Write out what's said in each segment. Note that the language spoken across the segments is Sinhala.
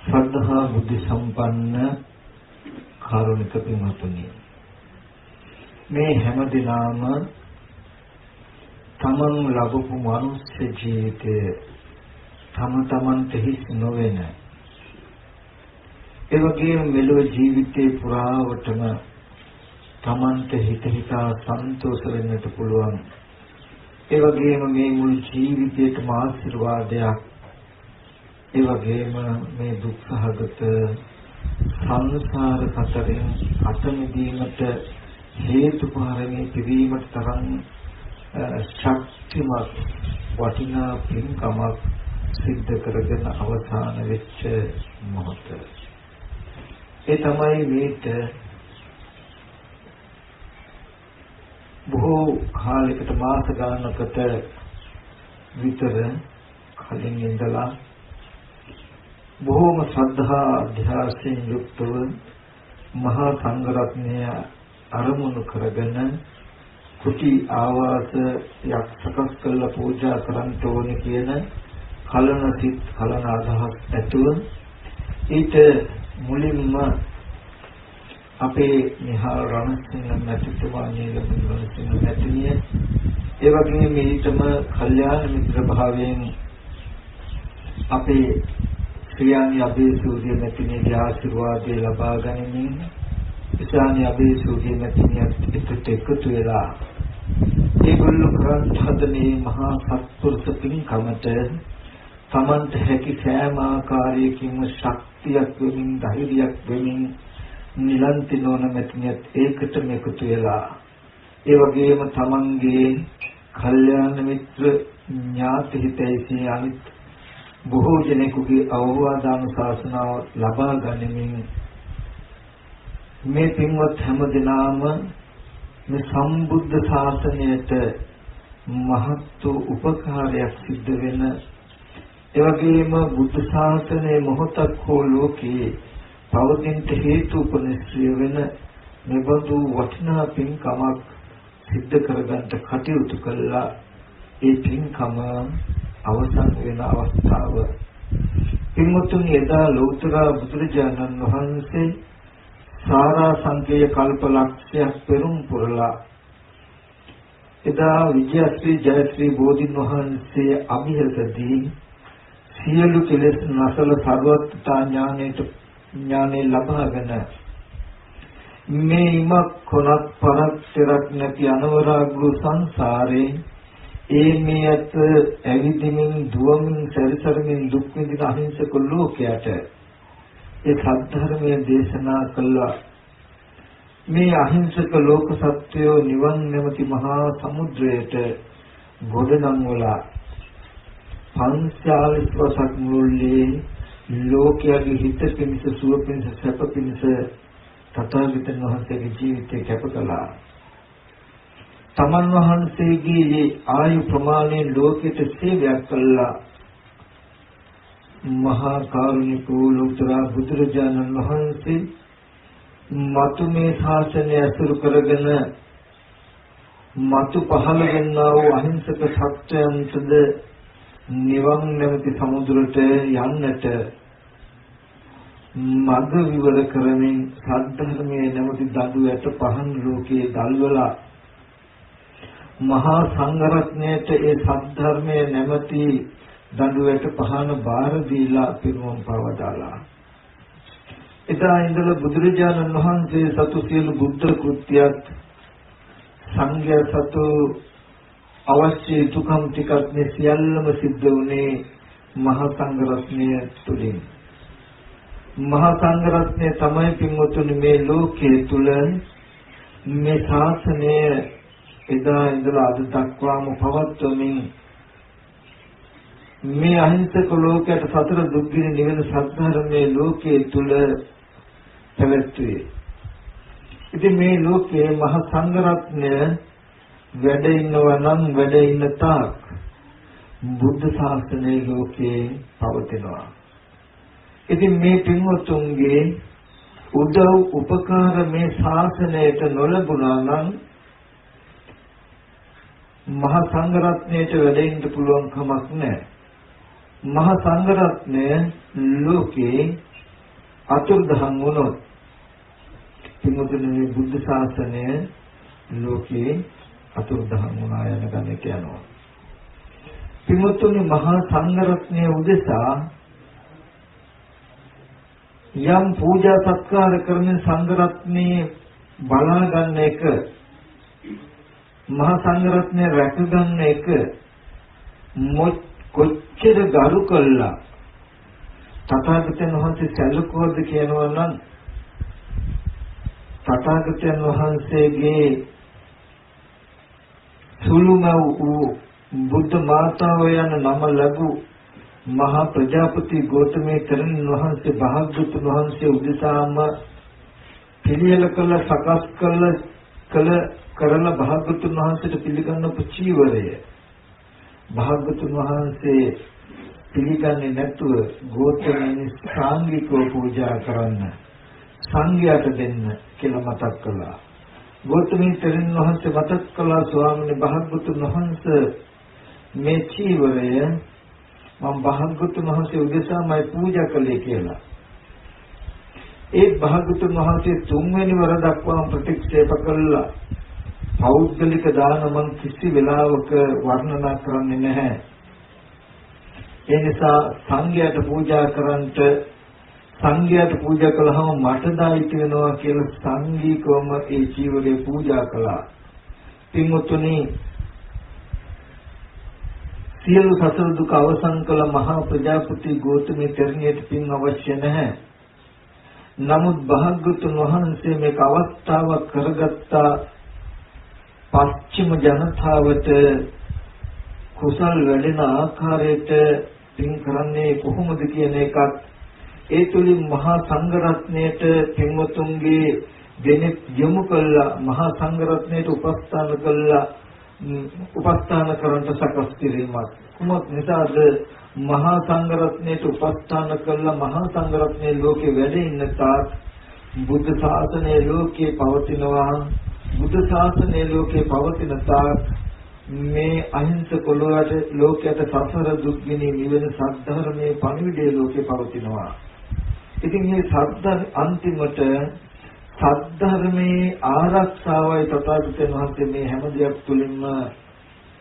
ශ්‍රද්ධා බුද්ධ සම්පන්න කාරුණික පින්වත්නි, මේ හැම දිනම තමන් ලැබපු මනුෂ්‍ය ජීවිතය තමන්ට හිස් නොවන, ඒ වගේම මෙලොව ජීවිතේ පුරාවටම තමන්ට හිතා සන්තෝෂ වෙන්නට පුළුවන්. ඒ වගේම මේ මුළු ජීවිතේටම ආශිර්වාදයක්, ඒ වගේම මේ දුක්ඛගත සංසාර සතරෙන් අත මිදීමට හේතු පාරමී කිරීමට තරම් ශක්තිමත් වටිනා පින්කමක් සිද්ධ කරගෙන අවසාන වෙච්ච මොහොත. ඒ තමයි මේට බොහෝ කාලයකට මාස ගණනකට විතර කලින් ඉඳලා බොහෝම ශ්‍රද්ධා අධ්‍යාසයෙන් යුක්තව මහා සංඝරත්නය අරමුණු කරගෙන කුටි ආවාසයක් සකස් කරලා පූජා කරන්න ඕනේ කියන කලන සිත් කලන අදහස් ඇතුව ඊට මුලින්ම අපේ නිහාර රණසිංහ මැතිතුමා නීලමණි රණසිංහ මැතිණිය, ඒ වගේම ඊටම කල්යාණ මිත්‍ර භාවයෙන් අපේ ශ්‍රියානි අබේසූරිය මැතිණියගේ ආශිර්වාදය ලබා ගනිමින් ඉසානි අබේසූරිය මැතිණියත් එකට එකතු වෙලා ඒගොල්ලෝ කරන් හදනේ මහා සත්පුරුෂ පින්කමට තමන්ට හැකි සෑම ආකාරයකින්ම ශක්තියක් වෙමින් ධෛර්යයක් වෙමින් නිලන්ති නොවන මැතිණියත් ඒකටම එකතු වෙලා ඒ වගේම තමන්ගේ කල්යාණ මිත්‍ර ඥාති හිතයිසී අනිත් බොහෝ දෙනෙකුගේ අවවාදානුශාසනාව ලබා ගනිමින් මේ පින්වත් හැම දිනම මේ සම්බුද්ධ ශාසනයට මහත් උපකාරයක් සිද්ධ වෙන, ඒ වගේම බුද්ධ ශාසනයේ මොහොතක් හෝ ලෝකේ පවතිනට හේතු උපනිශ්‍රය වෙන මෙබඳු වටිනා පින්කමක් සිද්ධ කරගන්න කටයුතු කළා. ඒ පින්කම අවසන් වෙන අවස්ථාව පින්වත්නි, එදා ලෞතර බුදුරජාණන් වහන්සේ සාරා සංකේය කල්පලක්ෂයක් පෙරම් පුරලා එදා විජයශ්‍රී ජයශ්‍රී බෝධින් වහන්සේ අභිහසදී සියලු කෙලෙස් නැසල සර්වත්තා ඥානෙ ලබාගෙන මේ ඉමක් කොනක් පරක් තෙරක් නැති අනවරාග්‍ර සංසාරේ ඒ මේත් ඇවිදිමින් දුවමින් සැරිසරමින් දුක් විඳින අහිංසක ලෝකයට ඒ සත්‍ය දේශනා කළා. මේ අහිංසක ලෝක සත්‍යය නිවන් නැමැති මහා සමුද්‍රයට ගොඩනංවලා 45 වසක් මුළුල්ලේ ලෝකයේ හිත පිණිස සුව පිණිස සැප පිණිස තථාගතයන් වහන්සේගේ ජීවිතය කැප කළා. තමන් වහන්සේගේ ආයු ප්‍රමාණය ලෝකෙට සේවයක් කළා. මහා කාරුණික ලෝතර බුදුරජාණන් වහන්සේ මතු මේ ශාසනය අසුරු කරගෙන මතු පහළ වෙන්නා වූ අහිංසක සත්‍යයන්ටද නිවන් නැමැති සමුද්‍රයට යන්නට මඟ විවර කරමින් සද්ධර්මයේ නැමැති දඬු ඇට පහන් ලෝකයේ දල්වලා මහා සංඝරත්නයට ඒ සද්ධර්මයේ නැමැති දඬුවට පහන බාර දීලා පිරුම් පවදාලා. එදා ඉඳලා බුදුරජාණන් වහන්සේ සතු සියලු බුද්ධ කෘත්‍යයත් සංඝයා සතු අවශ්‍ය යුතුයකම් ටිකක් මේ සියල්ලම සිද්ධ වුණේ මහා සංඝරත්නය තුලින්. මහා සංඝරත්නය තමයි පින්වතුනි මේ ලෝකයේ තුල මේ ශාසනය එදා ඉඳලා අද දක්වාම පවත්වමින් මේ අහිංසක ලෝකයට සතර දුක්ගිනි නිවන සත්‍යධර්මයේ ලෝකයේ තුල පැවැත්වේ. ඉතින් මේ ලෝකයේ මහා සංඝරත්නය වැඩ ඉන්නවා නම් වැඩ ඉන්න තාක් බුද්ධ ශාසනයේ ලෝකේ පවතිනවා. ඉතින් මේ පින්වතුන්ගේ උදව් උපකාර මේ ශාසනයට නොලැබුණා නම් මහා සංඝරත්නයට වැඩ ඉන්න පුළුවන් කමක් නැහැ. මහා සංඝරත්නය ලෝකේ අතුරුදහන් වුණොත් පින්වතුනි බුද්ධ ශාසනය ලෝකේ අතුරුදහන් වුණා යන ගණයට යනවා. පින්වතුනි මහා සංඝරත්නය උදෙසා යම් පූජා සත්කාර කරමින් සංඝරත්නයේ බලා ගන්න එක මහා සංඝරත්නය රැක ගන්න එක කොච්චර ගරු කළා තථාගතයන් වහන්සේ සැලකුවද කියනවා නම් තථාගතයන් වහන්සේගේ සුළුම වූ බුද්ධ මාතාව යන නම ලැබූ මහා ප්‍රජාපති ගෞතමී තෙරණින් වහන්සේ භාග්‍යවතුන් වහන්සේ උදෙසාම පිළියෙල කළ සකස් කරන භාග්‍යවතුන් වහන්සේට පිළිගන්න පුචීවරය භාග්‍යවතුන් වහන්සේ පිළිගන්නේ නැතුව ගෞතමී සාංගිකව පූජා කරන්න සංඝයාට දෙන්න කියලා මතක් කළා. ගෞතමී තෙරණින් වහන්සේ මතක් කළා ස්වාමීන් භාග්‍යවතුන් වහන්සේ මේ චීවරය මම භාග්‍යවතුන් වහන්සේ උදෙසාමයි පූජා කළේ කියලා. ඒ භාග්‍යවතුන් වහන්සේ තුන්වෙනි වර දක්වාම ප්‍රතික්ෂේප කළා. පෞද්ගලික දාන මං කිසි වෙලාවක වර්ණනා කරන්නේ නැහැ. ඒ නිසා සංඝයාට පූජා කරන්නට සංඝයාට පූජා කළාම මට දායිත වෙනවා කියලා සංඝීකවම ඒ චීවරය පූජා කළා. පින්වතුනි සියලු සසර දුක අවසන් කළ මහා ප්‍රජාපති ගෞතමී තෙරණියට පින් අවශ්‍ය නැහැ. නමුත් භාග්‍යවතුන් වහන්සේ මේක අවස්ථාවක් කරගත්තා පස්චිම ජනතාවට කුසල් වැඩෙන ආකාරයට පින් කරන්නේ කොහොමද කියන එකත් ඒ තුලින් මහා සංඝරත්නයට පින්වතුන්ගේ දෙනෙත් යොමු කළා මහා සංඝරත්නයට උපස්ථාන කළා උපස්ථාන කරන්නට සකස් කිරීමක් කුමක් නිසාද මහා සංඝරත්නයට උපස්ථාන කළා මහා සංඝරත්නයේ ලෝකේ වැඩ ඉන්න තාක් බුද්ධ ශාසනයේ ලෝකේ පවතිනවා බුද්ධ ශාසනයේ ලෝකේ පවතින තාක් මේ අහිංසක ලෝකයට සසර දුක්ගිනි නිවන සත්‍යධර්මයේ පණිවිඩය ලෝකේ පවතිනවා. ඉතින් මේ සත්‍ය අන්තිමට සත්‍යධර්මයේ ආරක්ෂාවයි තථාගතයන් වහන්සේ මේ හැම දෙයක් තුළින්ම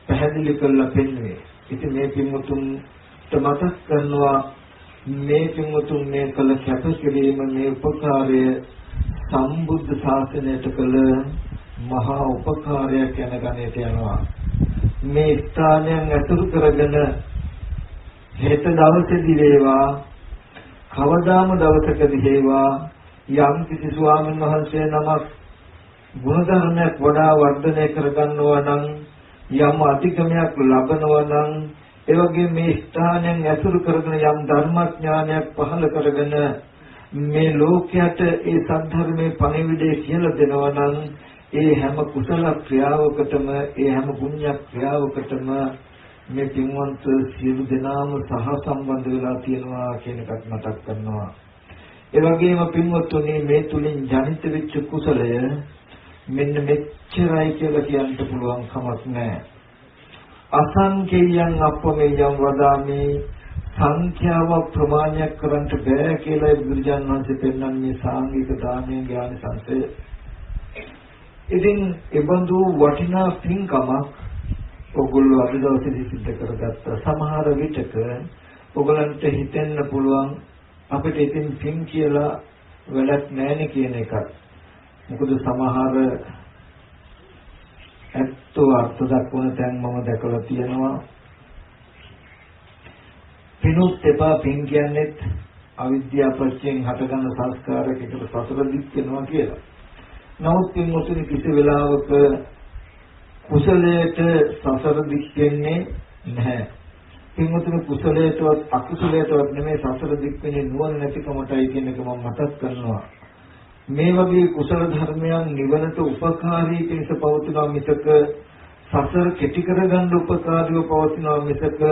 පැහැදිලි කරලා පෙන්වන්නේ. ඉතින් මේ පින්වතුන්ට මතක් කරනවා මේ පින්වතුන් මේ කළ කැපකිරීම මේ උපකාරය සම්බුද්ධ ශාසනයට කළ මහා උපකාරයක් යන ගණයට යනවා. මේ ස්ථානයන් අතුරු කරගෙන හෙට දවසේදී වේවා කවදාම දවසකදී වේවා යම් කිසි ස්වාමීන් වහන්සේ නමක් ගුණධර්මයක් වඩා වර්ධනය කරගන්නවා නම් යම් අධිගමයක් ලබනවා නම් ඒ වගේ මේ ස්ථානයන් අතුරු කරගෙන යම් ධර්මඥානයක් පහළ කරගෙන මේ ලෝකයට ඒ සද්ධර්මයේ පණිවිඩය කියලා දෙනවා නම් ඒ හැම කුසල ක්‍රියාවකටම ඒ හැම පුණ්‍ය ක්‍රියාවකටම මේ පින්වන්ත සියලු දෙනාම සහ සම්බන්ධ වෙලා තියෙනවා කියන එකත් මතක් කරනවා. ඒ වගේම පින්වත්තුනි මේ තුලින් ජනිත වෙච්ච කුසලය මෙන්න මෙච්චරයි කියලා කියන්න පුළුවන් කමක් නැහැ. අසංකේයං අප්පමෙයං වදාමි සංඛ්‍යාව ප්‍රමාණයක් කරන්න බෑ කියලා බුදුරජාණන් වහන්සේ පෙන්වන්නේ සාංගික දානයේ ඥාන සංසය. ඉතින් ඒබඳු වටිනා පින්කමක් ඔගොල්ලෝ අද දවසේදී සිද්ධ කරගත්තා. සමහර විටක ඔයගලන්ට හිතෙන්න පුළුවන් අපිට ඉතින් පින් කියලා වැඩක් නැහැ කියන එකක්. මොකද සමහර ඇත්තෝ අර්ථ දක්වන තැන් මම දැකලා තියෙනවා. පිනුත් එපා පින් කියන්නේත් අවිද්‍යාව පත්‍යයෙන් හටගන්න සංස්කාරයකට සසර දික් වෙනවා කියලා. නමුත් පින්වතුනි කිසි වෙලාවක කුසලයට සසර දික් වෙන්නේ නැහැ. පින්වතුනි කුසලයටවත් අකුසලයටවත් නෙමෙයි සසර දික් වෙන්නේ නුවණ නැතිකමටයි කියන එක මම මතක් කරනවා. මේ වගේ කුසල ධර්මයන් නිවනට උපකාරී පිණිස පවතිනවා මිසක සසර කෙටි කරගන්න උපකාරීව පවතිනවා මිසක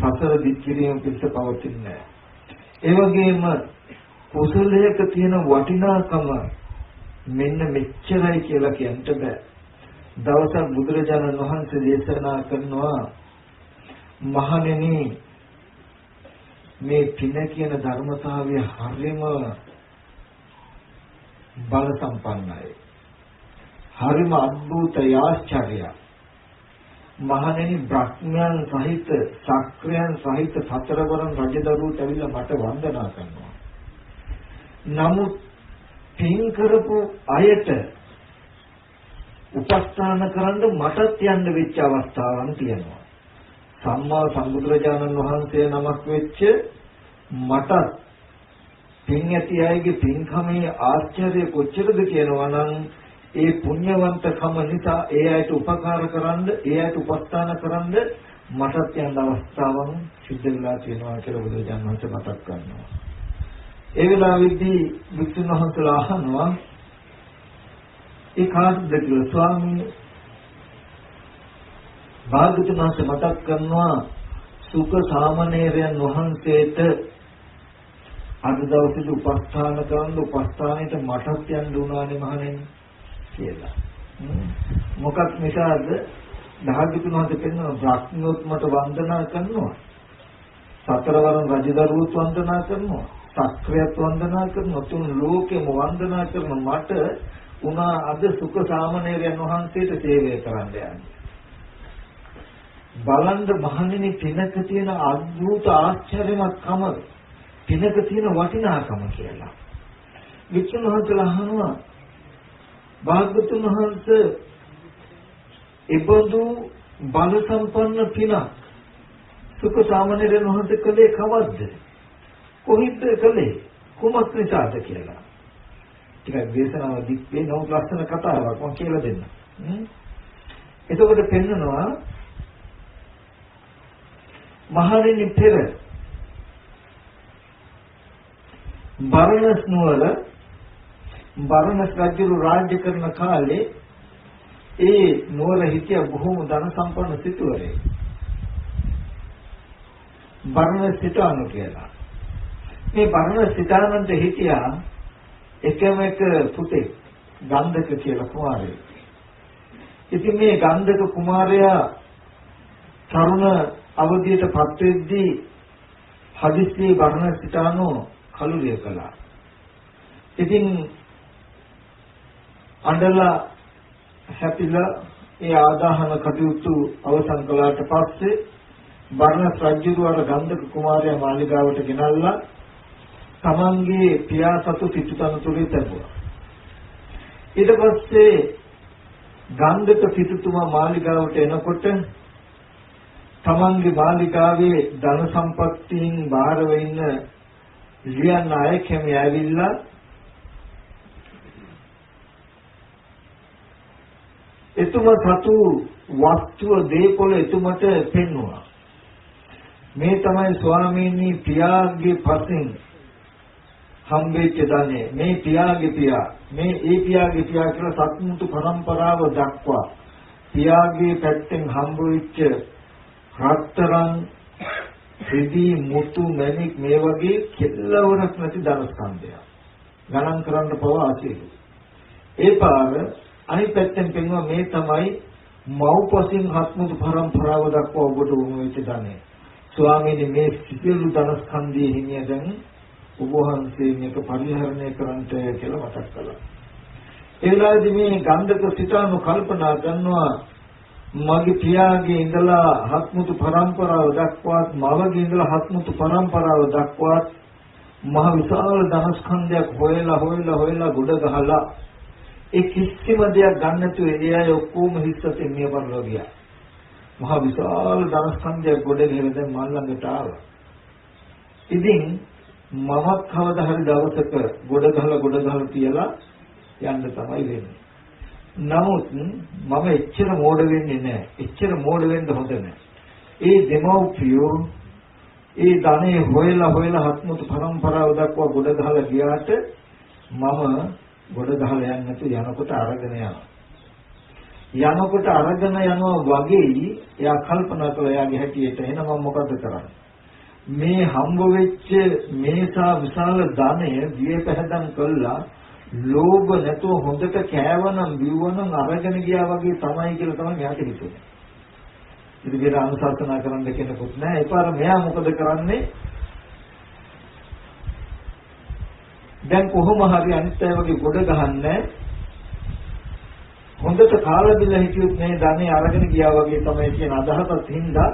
සසර දික් කිරීම පිණිස පවතින්නේ නැහැ. ඒ වගේම කුසලයක තියෙන වටිනාකම මෙන්න මෙච්චරයි කියලා කියන්න බෑ. දවසක් බුදුරජාණන් වහන්සේ දේශනා කරනවා මහණෙනි මේ පින කියන ධර්මතාවය හරිම බල සම්පන්නයි. හරිම අද්භූතයි ආශ්චර්යයි. මහණෙනි බ්‍රහ්මයන් සහිත ශක්‍රයන් සහිත සතරවරන් රජදරුවෝ ඇවිල්ලා මට වන්දනා කරනවා. නමුත් පින් කරපු අයට උපස්ථාන කරන්න මටත් යන්න වෙච්ච අවස්ථාවන් තියෙනවා. සම්මා සම්බුදුරජාණන් වහන්සේ නමක් වෙච්ච මට පින් ඇති අයගේ පින්කමේ ආශ්චර්ය කොච්චරද කියනවා නම් ඒ පුණ්‍යවන්තකම නිසා ඒ අයට උපකාර කරන්න, ඒ අයට උපස්ථාන කරන්න මටත් යන අවස්ථාවන් සිද්ධ වෙලා තියෙනවා කියලා බුදුරජාණන් වහන්සේ මතක් කරනවා. ඒ වෙලාවේදී වික්ෂුන් වහන්සේලා අහනවා ඒ කාර්යද කියලා ස්වාමීන් භාග්‍යවතුන් වහන්සේ මතක් කරනවා සුඛ සාමණේරයන් වහන්සේට අද දවසේ උපස්ථාන කරන උපස්ථානෙට මටත් යන්න උනානේ මහණෙනි කියලා. මොකක් නිසාද? භාග්‍යවතුන් වහන්සේ කියනවා බ්‍රහ්මෝත් මට වන්දනා කරනවා. සතරවරන් රජදරුවෝත් වන්දනා කරනවා. සක්‍රියත් වන්දනා කරනවා. තුන් ලෝකෙම වන්දනා කරන මට උනා අද සුඛ සාමණේරයන් වහන්සේට සේවය කරන්න යන්නේ. බලන්න මහණෙනි පිනක තියෙන අద్భుත ආශ්චර්යමත්කම, පිනක තියෙන වටිනාකම කියලා. වික්ෂුන් වහන්සේලා අහනවා භාග්‍යවතුන් වහන්සේ එබඳු බල සම්පන්න පිනක් සුඛ සාමණේරයන් වහන්සේ කළේ කවද්ද? කොහිද කළේ? කුමක් නිසාද කියලා. ටිකක් දේශනාව දික්කේ නෝ ලස්සන කතාවක් මම කියලා දෙන්න. එතකොට පෙන්නනවා මහණෙනි පෙර බරණස් නුවර බරණස් රජු රාජ්‍ය කරන කාලේ ඒ නුවර හිටිය බොහෝම ධන සම්පන්න සිටුවරේ බරණස් සිටානු කියලා. මේ බරණස් සිටානන්ට හිටියා එකම එක පුතේ ගන්ධක කියලා කුමාරයෙක්. ඉතින් මේ ගන්ධක කුමාරයා තරුණ අවධියටපත් වෙද්දී හදිස්සියේ බරණස් සිටානෝ කලුරිය කළා. ඉතින් අඬලා හැපිලා ඒ ආදාහන කටයුතු අවසන් කළාට පස්සේ බරණස් රජුව අර ගන්ධක කුමාරයා මාලිගාවට ගෙනල්ලා තමන්ගේ පියා සතු සිටුතනතුරේ තැබුවා. ඊට පස්සේ ගන්ධක සිටුතුමා මාලිගාවට එනකොට තමන්ගේ මාලිගාවේ ධන සම්පත්තියෙන් බාහිරව ඉන්න ලියන්න අය කැමි ඇවිල්ලා එතුම සතු වස්තුව දීපොළ එතුමට පෙන්වුවා. මේ තමයි ස්වාමීනි පියාගේ පසින් හම්බෙච්ච ධනෙ. මේ පියාගේ පියා, මේ ඒ පියාගේ පියා කියලා සත්මුතු පරම්පරාව දක්වා පියාගේ පැත්තෙන් හම්බ වෙච්ච රත්තරන්, රිදී, මුතු, මණික් මේ වගේ කෙල්ලවරක් නැති ධන ස්කන්ධයක්. ගණන් කරන්න පවා අසීරු. ඒ පාර අනිත් පැත්තෙන් පෙන්වුවා මේ තමයි මව්පසින් හත්මුතු පරම්පරාව දක්වා ඔබට වුණු වෙච්ච ධනෙ. ස්වාමීනි මේ සියලු ධන ස්කන්ධයේ හිමිය දැන් ඔබ වහන්සේ මේක පරිහරණය කරන්නට කියලා මතක් කළා. ඒ වෙලාවේදී මේ ගන්ධක සිතානු කල්පනා කරනවා මගේ පියාගේ ඉඳලා හත්මුතු පරම්පරාව දක්වාත් මවගේ ඉඳලා හත්මුතු පරම්පරාව දක්වාත් මහ විශාල ධනස්කන්ධයක් හොයලා ගොඩ ගහලා ඒ කිසිම දෙයක් ගන්න නැතුව ඒ අය ඔක්කොම හිස්සතේ මිය පරලෝ ගියා. මහ විශාල ධනස්කන්ධයක් ගොඩ ගහලා දැන් මල් ළඟට ආවා. ඉතින් මමත් කවදා හරි දවසක ගොඩ ගහලා තියලා යන්න තමයි වෙන්නේ. නමුත් මම එච්චර මෝඩ වෙන්නේ නැහැ. එච්චර මෝඩ වෙන්න හොඳ නැහැ. ඒ දෙමව්පියෝ ඒ ධනෙ හොයලා හත්මුතු පරම්පරාව දක්වා ගොඩ ගහලා ගියාට මම ගොඩ ගහලා යන්නේ නැතු යනකොට අරගෙන යනවා. යනකොට අරගෙන යනවා වගේ එයා කල්පනා කළා එයාගේ හැටියට එහෙනම් මම මොකද කරන්නේ? මේ හම්බ වෙච්ච මේසා විශාල ධනය විය පැහැදම් කළා ලෝභ නැතුව හොඳට කෑවනම් බිව්වනම් අරගෙන ගියා වගේ තමයි කියලා තමයි මෙයාට හිතුනේ. ඉතින් ඒක අනුශාසනා කරන්න කෙනෙකුත් නැහැ. ඒ පාර මෙයා මොකද කරන්නේ? දැන් කොහොම හරි අනිත් අය වගේ ගොඩ ගහන්නේ හොඳට කාලා බිල හිටියොත් මේ ධනෙ අරගෙන ගියා වගේ තමයි කියන අදහසත් හින්දා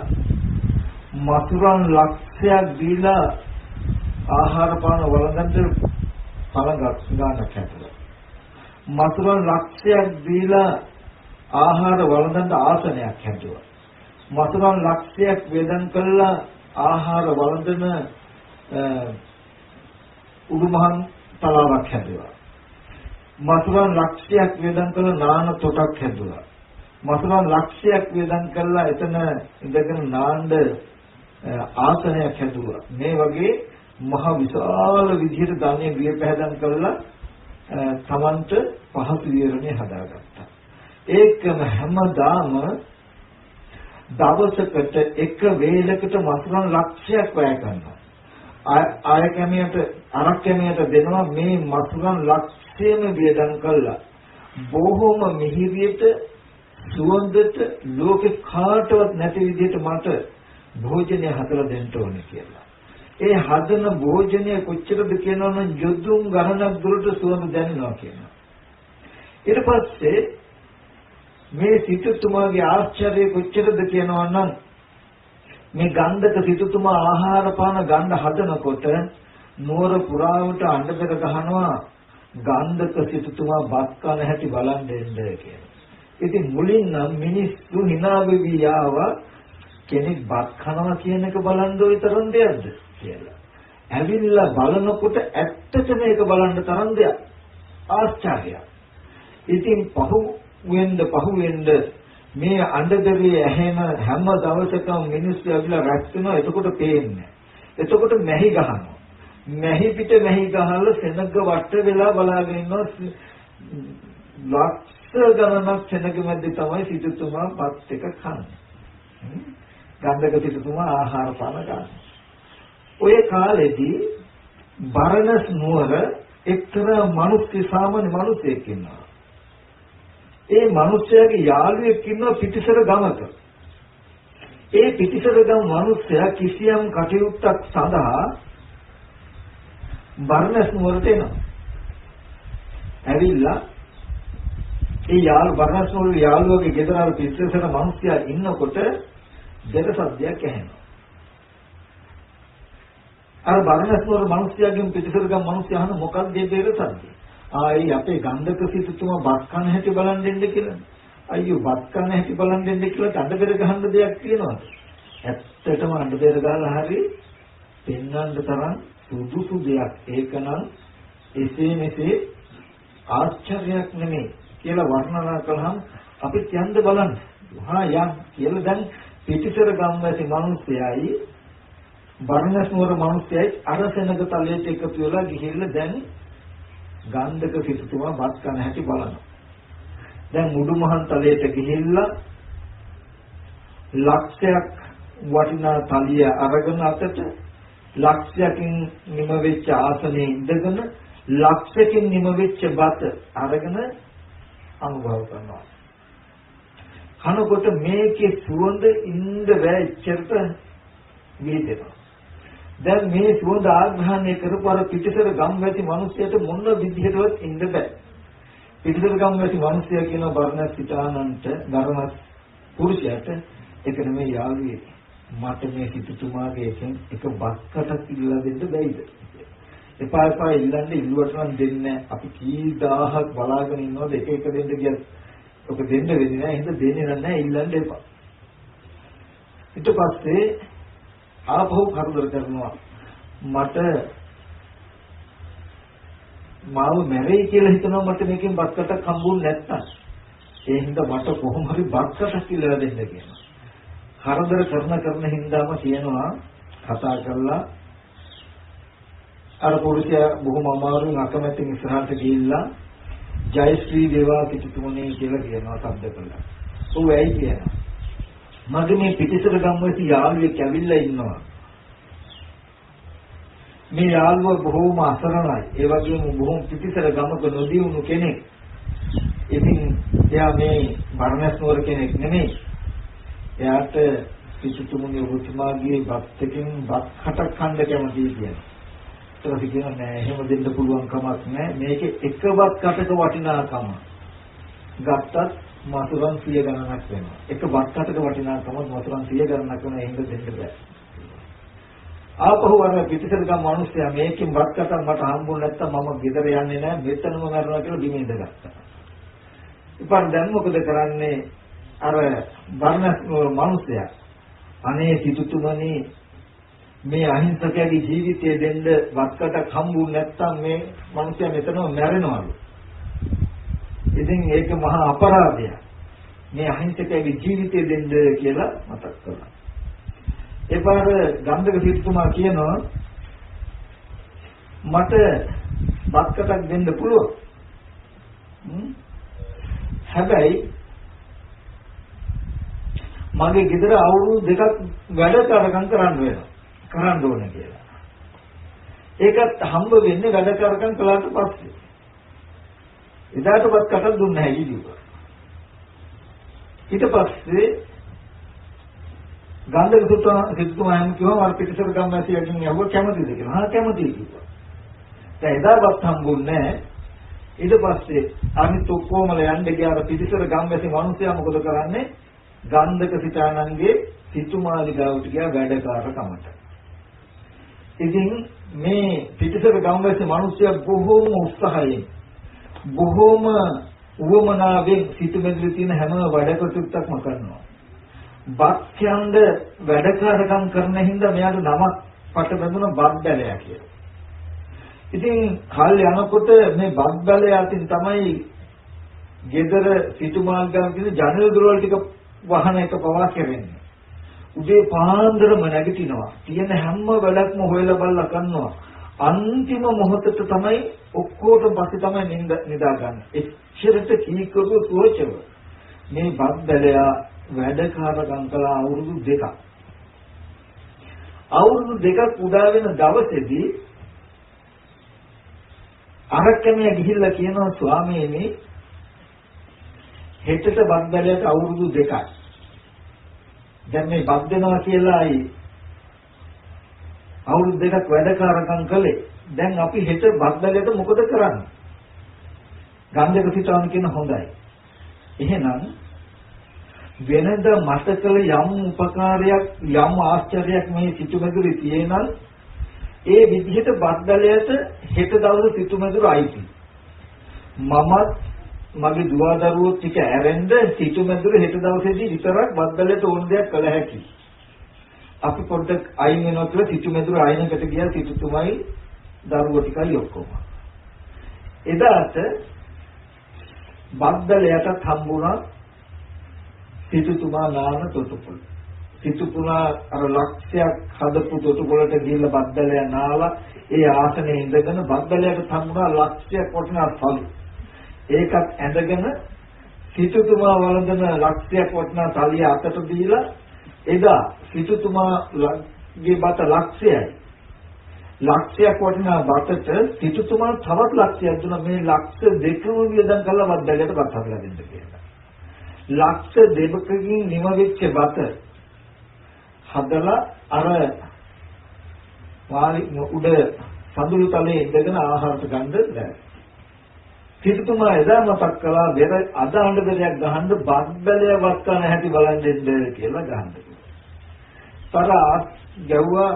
මසුරන් ලක්ෂයක් දීලා ආහාර පාන වළඳන්න පළඟක් ගන්නක් හැදුවා. මසුරන් ලක්ෂයක් දීලා ආහාර වළඳන්න ආසනයක් හැදුවා. මසුරන් ලක්ෂයක් වේදන් කළා ආහාර වළඳන උඩුමහන් තලාවක් හැදුවා. මසුරන් ලක්ෂයක් වේදන් කළ නාන තොටක් හැදුවා. මසුරන් ලක්ෂයක් වේදන් කළා එතන ඉඳගෙන නාන්න ආසනයක් හැදුවා. මේ වගේ මහ විශාල විදිහට ධනෙ විය පැහැදන් කළා තමන්ට පහසු විවරණේ හදාගත්තා. ඒකම හැමදාම දවසකට එක වේලකට මසුරන් ලක්ෂයක් වැය කරනවා. ආය කැමියට අරක් කැමියට දෙනවා මේ මසුරන් ලක්ෂයම වියදම් කළා. බොහොම මිහිරියට සුවඳට ලෝකේ කාටවත් නැති විදිහට මට භෝජනය හදලා දෙන්න ඕනේ කියලා. ඒ හදන භෝජනය කොච්චරද කියනවනම් යොදුන් ගණනක් දුරට සුවඳ දැනෙනවා කියනවා. ඊට පස්සේ මේ සිටුතුමාගේ ආශ්චර්යය කොච්චරද කියනවනම් මේ ගන්ධක සිටුතුමා ආහාර පාන ගන්න හදනකොට නුවර පුරාවට අඬදර ගහනවා ගන්ධක සිටුතුමා බත් කන හැටි බලන් දෙන්න කියලා. ඉතින් මුලින් නම් මිනිස්සු hina වෙවි ආවා කෙනෙක් බත් කනවා කියන එක බලන් දොයි තරම් දෙයක්ද කියලා. ඇවිල්ලා බලනකොට ඇත්තට මේක බලන්න තරම් දෙයක්. ආශ්චර්යයක්. ඉතින් පහුවෙන්ද මේ අඬදරේ ඇහෙන හැම දවසකම මිනිස්සු ඇවිල්ලා රැස් වෙනවා. එතකොට පේන්නේ. එතකොට මෙහි ගහනවා. මෙහි පිට මෙහි ගහලා සෙනග වට වෙලා බලාගෙන ඉන්නවා. ලක්ෂ ගණනක් සෙනග මැද්දේ තමයි සිටුතුමා පත් එක කන්නේ. ගන්ධක සිටුතුමා ආහාර පාන ගන්න. ඔය කාලෙදී බරණස් නුවර එක්තරා සාමාන්‍ය මිනිසෙක් ඉන්නවා. ඒ මිනිස්යාගේ යාළුවෙක් ඉන්නවා පිටිසර ගමක. ඒ පිටිසර ගම මිනිසයා කිසියම් කටයුත්තක් සඳහා බර්ණස් නුවරට එනවා. ඇවිල්ලා ඒ බර්ණස් නුවර යාළුවගේ ගෙදර අර පිටිසර මිනිසයා ඉන්නකොට දෙක සද්දයක් ඇහෙනවා. අර බර්ණස් නුවර මිනිසයාගෙන් පිටිසර ගම මිනිසයා අහන මොකක්ද මේ දෙක සද්දේ? ආයි අපේ ගන්ධක සිටුතුමා බත් කන හැටි බලන් දෙන්න කියලා. අයියෝ බත් කන හැටි බලන් දෙන්න කියලා අඬබෙර ගහන්න දෙයක් තියෙනවද? ඇත්තටම අඬබෙර ගහලා හරි පෙන්වන්න තරම් සුදුසු දෙයක්. ඒකනම් එසේ මෙසේ ආශ්චර්යයක් නෙමෙයි කියලා වර්ණනා කළාම අපිත් යන්න බලන්න. හා යන් කියලා දැන් පිටිසර ගම්වැසි මිනිස්සයයි බර්ණස් නුවර මිනිස්සයයි අර සෙනග තලයට එකතු වෙලා ගිහිල්ලා දැන් ගන්ධක සිටුතුමා බත් කන හැටි බලනවා. දැන් මුඩුමහන් තලයට ගිහිල්ලා ලක්ෂයක් වටිනා තලිය අරගෙන අතට ලක්ෂයකින් නිම වෙච්ච ආසනයේ ඉඳගෙන ලක්ෂයකින් නිම වෙච්ච බත අරගෙන අනුභව කරනවා. කනකොට මේකේ සුවඳ ඉන්න වැච්චරට වේදෙනවා. දැන් මේ සුවඳ ආග්‍රහණය කරපු අර පිටිසර ගම්වැසි මිනිස්සයාට මොන විදිහටවත් ඉන්න බෑ. පිටිසර ගම්වැසි මිනිස්සයා කියන බර්ණස් සිතානන්ට ධර්මස් පුරුෂයාට ඒක නෙමෙයි යාළුවේ. මට මේ සිටුතුමාගේ එකෙන් එක බක්කටක් ඉල්ලලා දෙන්න බැයිද? එපා ඉල්ලන්නේ ඉල්ලුවට නම් දෙන්නේ අපි කී දහහක් බලාගෙන ඉන්නවද එක එක දෙන්න කියත් ඔක දෙන්න වෙන්නේ නැහැ. එහෙනම් දෙන්නේ නැහැ ඉල්ලන්න එපා. ඊට පස්සේ ආපහු කරදර කරනවා මට මාව මැරෙයි කියලා හිතනවා මට මේකෙන් බක්කටක් හම්බුනේ නැත්තම් ඒ හින්දා මට කොහොම හරි බක්කටක් කියලා දෙන්න කියනවා. කරදර කරන හින්දාම කියනවා කතා කරලා අර පුරුෂයා බොහොම අමාරුවෙන් අකමැතින් ඉස්සරහට ගිහිල්ලා ජයශ්‍රී දේවා පිටුතුමනේ කියලා කියනවා શબ્ද කළා. ਉਹ ඇයි කියනවා මගේ මේ පිටිසර ගම්වැසි යාළුවෙක් ඇවිල්ලා ඉන්නවා. මේ යාළුවා බොහෝම අසරණයි. ඒ වගේම බොහොම පිටිසර ගමක නොදියුණු කෙනෙක්. ඉතින් එයා මේ බර්ණස් නුවර කෙනෙක් නෙමෙයි. එයාට පිටුතුමුනි ඔබතුමාගේ බත් එකෙන් බත් හටක් කන්න කැමතියි කියනවා. ඊට කියන නෑ එහෙම දෙන්න පුළුවන් කමක් නෑ මේකේ එකවත් කටක වටිනාකම ගත්තත් මතුරන් 100 ගණනක් වෙනවා එක වත් කටක වටිනාකම මතුරන් 100 ගණනක් වෙන එහෙම දෙන්න බෑ ආපහු අර පිටිසර ගම් මිනිස්සයා මේකෙන් වත් කටක් මට හම්බුනේ නැත්තම් මම ගෙදර යන්නේ නෑ මෙතනම මරනවා කියලා බිම ඉඳගත්තා ඉතින් දැන් මොකද කරන්නේ අර වර්ණ මිනිස්සයා අනේ සිටුතුමනි මේ අහිංසකයාගේ ජීවිතය දෙන්න වත්කටක් හම්බුනේ නැත්තම් මේ මිනිස්සයා මෙතනම මැරෙනවලු. ඉතින් ඒක මහා අපරාධයක්. මේ අහිංසකයාගේ ජීවිතය දෙන්න කියලා මතක් කළා. එපාර ගන්ධක සිටුතුමා කියනවා මට වත්කටක් දෙන්න පුළුවන්. හැබැයි මගේ ගෙදර අවුරුදු දෙකක් වැඩ කරගම් කරන්න වෙනවා. කරන්න ඕනේ කියලා. ඒකත් හම්බ වෙන්නේ වැඩ කරගම් කළාට පස්සේ. එදාටවත් කට දුන්නේ නැහැ කිව්වා. ඊට පස්සේ ගන්ධක සිටුතුමා කිව්වා මම පිටිසර ගම්වාසියෙක්ගෙන් යවුවා කැමතිද කියලා. හා කැමතියි කිව්වා. දැන් එදාවත් හම්බුන්නේ නැහැ. ඊට පස්සේ අනිත් ඔක්කොමල යන්න ගියාට පිටිසර ගම්වාසී මිනිස්සයා මොකද කරන්නේ? ගන්ධක සිතානන්ගේ සිතුමාලිගාවට ගියා වැඩකාරකමට. ඉතින් මේ පිටිසර ගම්වැසි මිනිස්සයා බොහෝම උත්සාහයෙන් බොහෝම උවමනාවෙන් සිතුමැදිරි තියෙන හැම වැඩකටුත්තක්ම කරනවා. බක්යන්ද වැඩකාරකම් කරන හින්දා මෙයාට නමක් පට බඳුන බක්බැලයා කියලා. ඉතින් කල් යනකොට මේ බක්බැලයා අතින් තමයි ගෙදර සිතුමාලිගාව කියන ජනේල දොරවල් ටික වහන එක පවා කෙරෙන්නේ. උදේ පාන්දරම නැගිටිනවා. තියෙන හැම වැඩක්ම හොයලා බලලා කරනවා. අන්තිම මොහොතට තමයි ඔක්කොටම පස්සේ තමයි නිදාගන්නේ. එච්චරට කීකරු සෝචව. මේ බද්දලයා වැඩකාරකම් කළා අවුරුදු 2ක්. අවුරුදු 2ක් උදා වෙන දවසේදී අරක්කමේ ගිහිල්ලා කියනවා ස්වාමීනි හෙටට බද්දලයට අවුරුදු 2ක්. දැන් මේ බත් දෙනවා කියලායි අවුරුදු 2ක් වැඩකාරකම් කළේ. දැන් අපි හෙට බද්දලයට මොකද කරන්නේ? ගන්ධක සිතාන කියන හොඳයි. එහෙනම් වෙනද මට කළ යම් උපකාරයක් යම් ආශ්චර්යයක් මේ සිටුමැදුරේ තියෙනනම් ඒ විදිහට බද්දලයට හෙට දවසේ සිටුමැදුර අයිති. මමත් මගේ දුව දරුවෝ ටික ඇරෙන්න සිටුමැදුර හෙට දවසේදී විතරක් බද්දලට ඕන දෙයක් කළ හැකියි. අපි පොඩ්ඩක් අයින් වෙනවා කියලා සිටුමැදුර අයිනකට ගියා සිටුතුමයි දරුවෝ ටිකයි ඔක්කොම. එදාට බද්දලයටත් හම්බුණා සිටුතුමා නාන තොටුපොළ. සිටුතුමා අර ලක්ෂයක් හදපු තොටුපොළට ගිහිල්ලා බද්දලයා නාලා ඒ ආසනේ ඉඳගෙන බද්දලයට හම්බුණා ලක්ෂයක් වටිනා සලු. ඒකත් ඇඳගෙන සිටුතුමා වළඳන ලක්ෂයක් වටිනා තලිය අතට දීලා එදා සිටුතුමාගේ බත ලක්ෂයයි. ලක්ෂයක් වටිනා බතට සිටුතුමා තවත් ලක්ෂයක් දුන්නා මේ ලක්ෂ දෙකම වියදම් කරලා බද්දලයට බත් හදලා දෙන්න කියලා. ලක්ෂ දෙකකින් නිම වෙච්ච බත හදලා අර වාලි උඩ සඳුළු තලයේ ඉඳගෙන ආහාරට ගන්න දැන් සිටුතුමා එදා මතක් කළා වෙර අද අඬදරයක් ගහන්න බද්දලය වත් කරන හැටි බලන් දෙන්න කියලා ගහන්න. තරත් ගැව්වා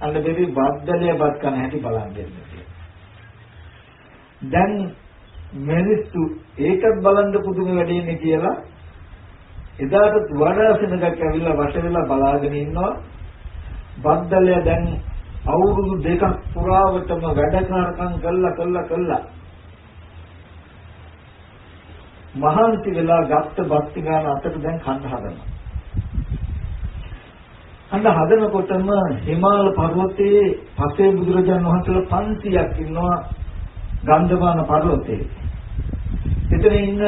අඬදරි බද්දලය වත් කරන හැටි බලන් දෙන්න කියලා. දැන් මිනිස්සු ඒකත් බලන්න පුදුම වැඩේනේ කියලා එදාට වඩා සෙනගක් ඇවිල්ලා වශ වෙලා බලාගෙන ඉන්නවා. බද්දලය දැන් අවුරුදු 2ක් පුරාවටම වැඩකාරකම් කළා මහන්සි වෙලා ගත්ත බත් ගාන අතට දැන් කන්න හදනවා. අන්න හදනකොටම හිමාල පර්වතයේ පසේ බුදුරජාණන් වහන්සේලා 500ක් ඉන්නවා ගන්ධමාන පර්වතයේ. එතන ඉන්න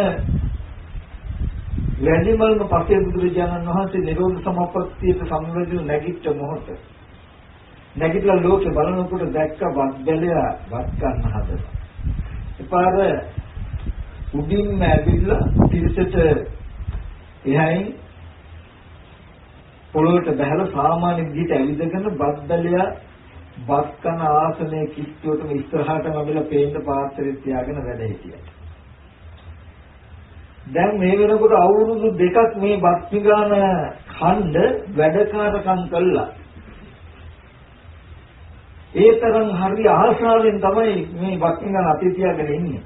වැඩිමල්ම පසේ බුදුරජාණන් වහන්සේ නිරෝධ සමාපත්තියට සම්බන්ධව නැගිට මොහොත. නැගිටලා ලෝකේ බලනකොට දැක්ක බද්දලයා වත් ගන්න හදනවා. එපාර උඩින්ම ඇවිල්ලා පිරිසට එහයින් පොළොවට බහලා සාමාන්‍ය විදිහට ඇවිදගෙන බද්දලයා බක්කන ආසනේ කිච්චුවටම ඉස්සරහටම අවිලා පේන්න පාත්‍රය තියාගෙන වැඩ හිටියා. දැන් මේ වෙනකොට අවුරුදු 2ක් මේ බක්තිගාන ඛණ්ඩ වැඩකාරකම් කළා. ඒ තරම් හරි ආශාවෙන් තමයි මේ බක්තිගාන අතේ තියාගෙන ඉන්නේ.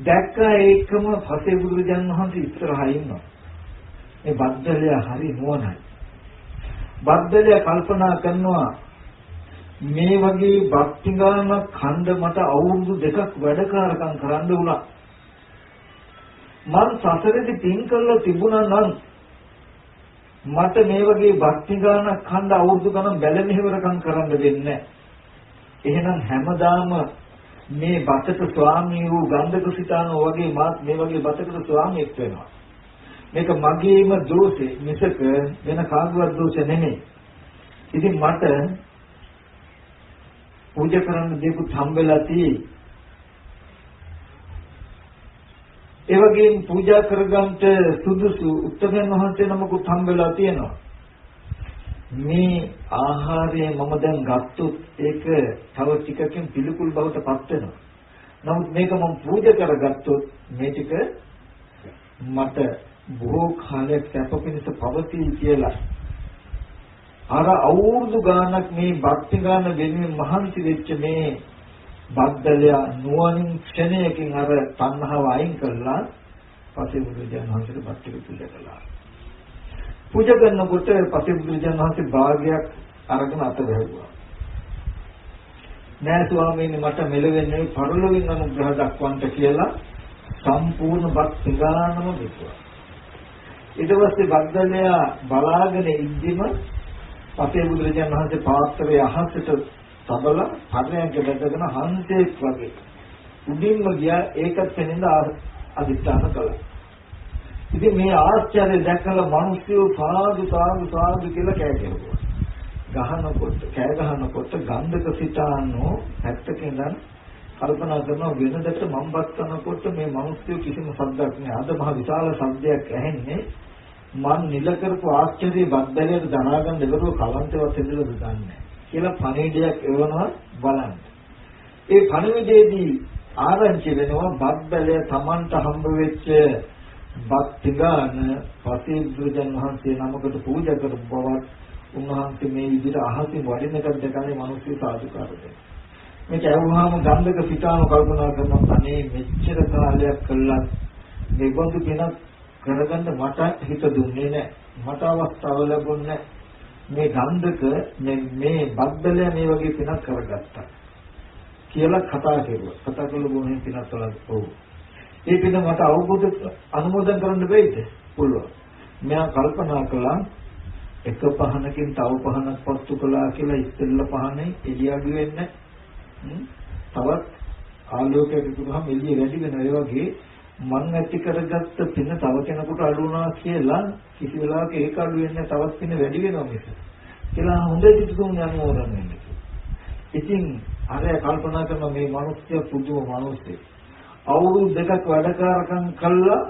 දැක්ක ඒකම පසේ බුදුරජාණන් වහන්සේ ඉස්සරහා ඉන්නවා. මේ බද්දලයා හරි නුවණයි. බද්දලයා කල්පනා කරනවා මේ වගේ භක්තිගාන ඛණ්ඩ මට අවුරුදු 2ක් වැඩකාරකම් කරන්න වුණා. මං සසරේදී පින් කළා තිබුණා නම් මට මේ වගේ භක්තිගාන ඛණ්ඩ අවුරුදු ගණන් බැල මෙහෙවරකම් කරන්න වෙන්නේ නැහැ. එහෙනම් හැමදාම මේ බතක ස්වාමී වූ ගන්ධක සිතානෝ වගේ මාත් මේ වගේ බතකට ස්වාමීෙක් වෙනවා. මේක මගේම දෝෂේ මිසක වෙන කාගවත් දෝෂ නෙමෙයි. ඉතින් මට පූජා කරන්න දෙකුත් හම්බෙලා තියෙයි. ඒ වගේම පූජා කරගන්නට සුදුසු උත්තමයන් වහන්සේ නමකුත් හම්බෙලා තියෙනවා. මේ ආහාරය මම දැන් ගත්තොත් ඒක තව ටිකකින් පිළිකුල් බවට පත් වෙනවා. නමුත් මේක මම පූජා කරගත්තොත් මේ ටික මට බොහෝ කාලයක් සැප පිණිස පවතී කියලා. අර අවුරුදු ගානක් මේ භක්ති ගාන වෙනුවෙන් මහන්සි වෙච්ච මේ බද්දලයා නුවණින් ක්ෂණයකින් අර තණ්හාව අයින් කළා. පසේ බුදුරජාණන් වහන්සේට භක්තිය පූජා කළා. පූජා කරනකොට පසේ බුදුරජාණන් වහන්සේ භාගයක් අරගෙන අත වැහුවා. නෑ ස්වාමීනි මට මෙලෙවෙන්නේ පරලොවින් අනුග්‍රහ දක්වන්නට කියලා සම්පූර්ණ භක්ති ගානම දෙතුවා. ඊට පස්සේ බද්දලයා බලාගෙන ඉද්දිම පසේ බුදුරජාණන් වහන්සේ පාත්‍රය අහසට තබලා පරණයක වැදගෙන හංසෙක් වගේ උඩින්ම ගියා. ඒකත් වෙනින්ද අදිස්ථාන කළා. ඉතින් මේ ආශ්චර්ය දැකලා මිනිස්සු සාදු සාදු සාදු කියලා කෑ ගැහුවා. කෑ ගහනකොට ගන්ධක සිතානෝ පැත්තක ඉඳන් කල්පනා කරනවා වෙනදට මම්බත් කරනකොට මේ මිනිස්සු කිසිම શબ્දයක් නෑ. අද මහ විශාල શબ્දයක් ඇහෙන්නේ. මන් නිල කරපු ආශ්චර්ය බද්දලයට දනාගන්න දෙවරු කලන්තවත් දෙලද දන්නේ කියලා පණිවිඩයක් එවනවා බලන්න. ඒ පණිවිඩයේදී ආරංචි වෙනවා බද්දලය Tamanට හම්බ වෙච්ච භක්තිගාන පසේ බුදුරජාණන් වහන්සේ නමකට පූජා කරපු බවත් උන්වහන්සේ මේ විදිහට අහසින් වඩින එකක් දැකලා මිනිස්සු සාදුකාර දෙනවා. මේක ඇහුවාම ගන්ධක පිටාම කල්පනා කරනවා අනේ මෙච්චර කාලයක් කළා මේ වගේ කෙනෙක් කරගන්න මට හිත දුන්නේ නැහැ. මට අවස්ථාව ලැබුණේ මේ ගන්ධක මේ බද්දලයා මේ වගේ කෙනෙක් කරගත්තා කියලා කතා කරුවා. කතා කළ බොහොම කෙනෙක් තලක් ඒ පින මට අනුමෝදන් කරන්න බැයිද? පුළුවන්. මම කල්පනා කළා එක පහනකින් තව පහනක් පත්තු කළා කියලා ඉස්සෙල්ල පහනේ එළිය අඩු වෙන්නේ. තවත් ආලෝකයක් දුනහම එළිය වැඩි වෙනවා. ඒ වගේ මං ඇති කරගත්ත පින තව කෙනෙකුට අඩු වුණා කියලා කිසි වෙලාවක ඒක අඩු වෙන්නේ තවත් පින වැඩි වෙනවා මිස. කියලා හොඳට තුන් යනෝරන් වෙන්නේ. ඉතින් අර කල්පනා කරන මේ මිනිස්සු පුදුම මිනිස්සු. අවුරුදු 2ක් වැඩකාරකම් කළා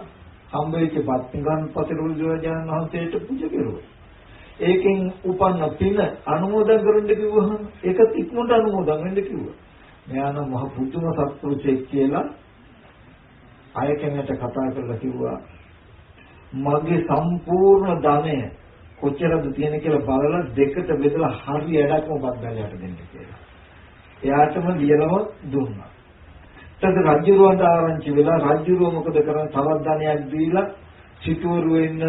හම්බෙච්ච බත්තිගන් පතිරුජානන් වහන්සේට පූජා කරුවා. ඒකෙන් උපන්න පින අනුමෝදන් කරන්න කිව්වහම ඒකත් ඉක්මනට අනුමෝදන් වෙන්න කිව්වා. මෙයා නම් මහ පුදුම සත්පුරුෂයෙක් කියලා අය කෙනෙක්ට කතා කරලා කිව්වා මගේ සම්පූර්ණ ධනය කොච්චරද තියෙන කියලා බලලා දෙකට බෙදලා හරි වැඩක්ම බද්දලයට දෙන්න කියලා. එයාටම ලියලම දුන්නා. ඊට රජුරවන්ට ආරංචි වෙලා රජුරව මොකද කරන්නේ තවත් ධනයක් දීලා සිටුවරු වෙන්න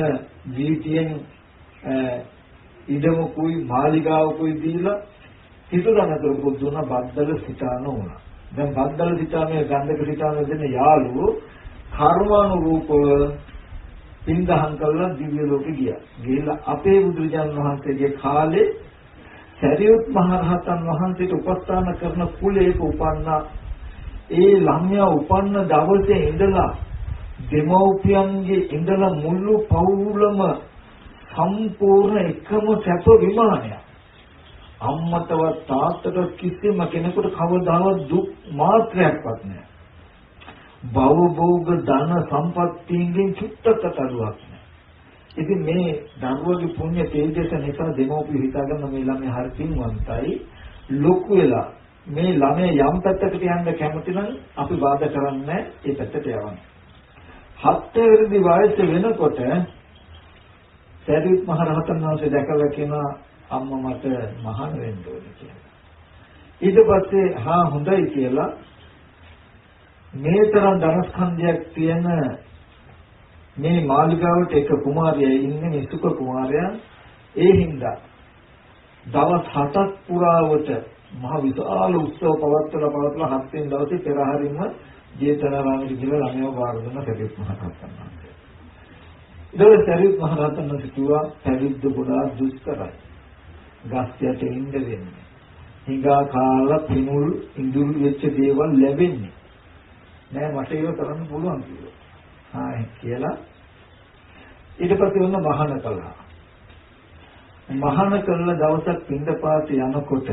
ජීවිතයෙන් ඉඩමකුයි මාලිගාවකුයි දීලා හිතුදනතර පොදුන බද්දල සිතාන වුණා. දැන් බද්දල සිතානේ ගන්ධක සිතානේ දෙන යාළුවෝ කර්මානුරූපව පින්දහම් කළා දිව්‍ය ලෝකෙ ගියා. ගිහිල්ලා අපේ බුදුරජාණන් වහන්සේගේ කාලේ සරියුත් මහ රහතන් වහන්සේට උපස්ථාන කරන කුලයක උපන්නා. ඒ ළමයා උපන්න දවසේ ඉඳලා දෙමව්පියන්ගේ ඉඳලා මුළු පවුලම සම්පූර්ණ එකම සැප විමානයක්. අම්මටවත් තාත්තටවත් කිසිම කෙනෙකුට කවදාවත් දුක් මාත්‍රයක්වත් නැහැ. භව භෝග ධන සම්පත්තියෙන් චුට්ටක් අඩුවක් නැහැ. ඉතින් මේ දරුවගේ පුණ්‍ය තේජස නිසා දෙමෝපිය හිතාගෙන මේ ළමයා හරි පින්වන්තයි ලොකු වෙලා මේ ළමයා යම් පැත්තකට යන්න කැමති නම් අපි බාධා කරන්නේ ඒ පැත්තට යවන්න. 7 වෙනි වයස වෙනකොට සරියුත් මහ රහතන් වහන්සේ දැකලා කියනවා අම්මා මට මහාන වෙන්න ඕනේ කියලා. ඊට පස්සේ හා හොඳයි කියලා මේ තරම් ධනස්කන්ධයක් තියෙන මේ මාලිගාවට එක කුමාරයයි ඉන්නේ මේ සුඛ කුමාරයා. ඒ හින්දා දවස් 7ක් පුරාවට මහ විශාල උත්සව පවත්වලා 7 වෙනි දවසේ පෙරහැරින්ම ජේතවනාරාමයට ගිහලා ළමයව වාර දුන්න සරියුත් මහ රහතන් වහන්සේ. ඊට සරියුත් මහ රහතන් වහන්සේ කිව්වා පැවිද්ද ගොඩාක් දුෂ්කරයි. ගස් යට ඉන්න වෙන්නේ. හිඟා කාලා පිනුල් ඉඳුල් වෙච්ච දේවල් ලැබෙන්නේ. නෑ මට ඒක කරන්න පුළුවන් කිව්වා. කියලා ඊට පස්සේ වුණ මහාන කළා. මහාන කළ දවසක් පින්දපාත යනකොට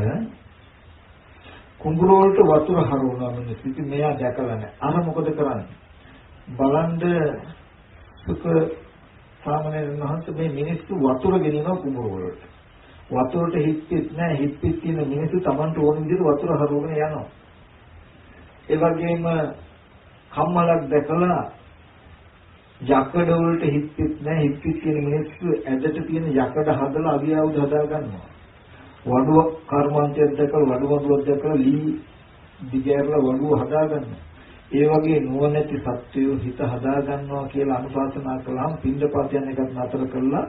කුඹුර වලට වතුර හරවනවා මිනිස්සු. ඉතින් මෙයා දැකලා නැහැ. අර මොකද කරන්නේ? බලන්ද සුඛ සාමණේරයන් වහන්සේ මේ මිනිස්සු වතුර ගෙනියනවා කුඹුර වලට. වතුරට හිටෙත් නැහැ. හිටෙත් තියෙන මිනිස්සු Tamanට ඕන විදිහට වතුර හරවගෙන යනවා. ඒ වගේම කම්මලක් දැකලා යකඩ වලට හිටෙත් නැහැ. හිටෙත් තියෙන මිනිස්සු ඇදට තියෙන යකඩ හදලා අවියවුද හදා ගන්නවා. වඩුව කර්මාන්තයක් දැකලා වඩුවක් දැකලා ලී දිගෑරලා වඩුව හදා ගන්නවා. ඒ වගේ නුවණැති සත්වයෝ හිත හදා ගන්නවා කියලා අනුශාසනා කළාම පින්ඩපාත යන එකත් නතර කළා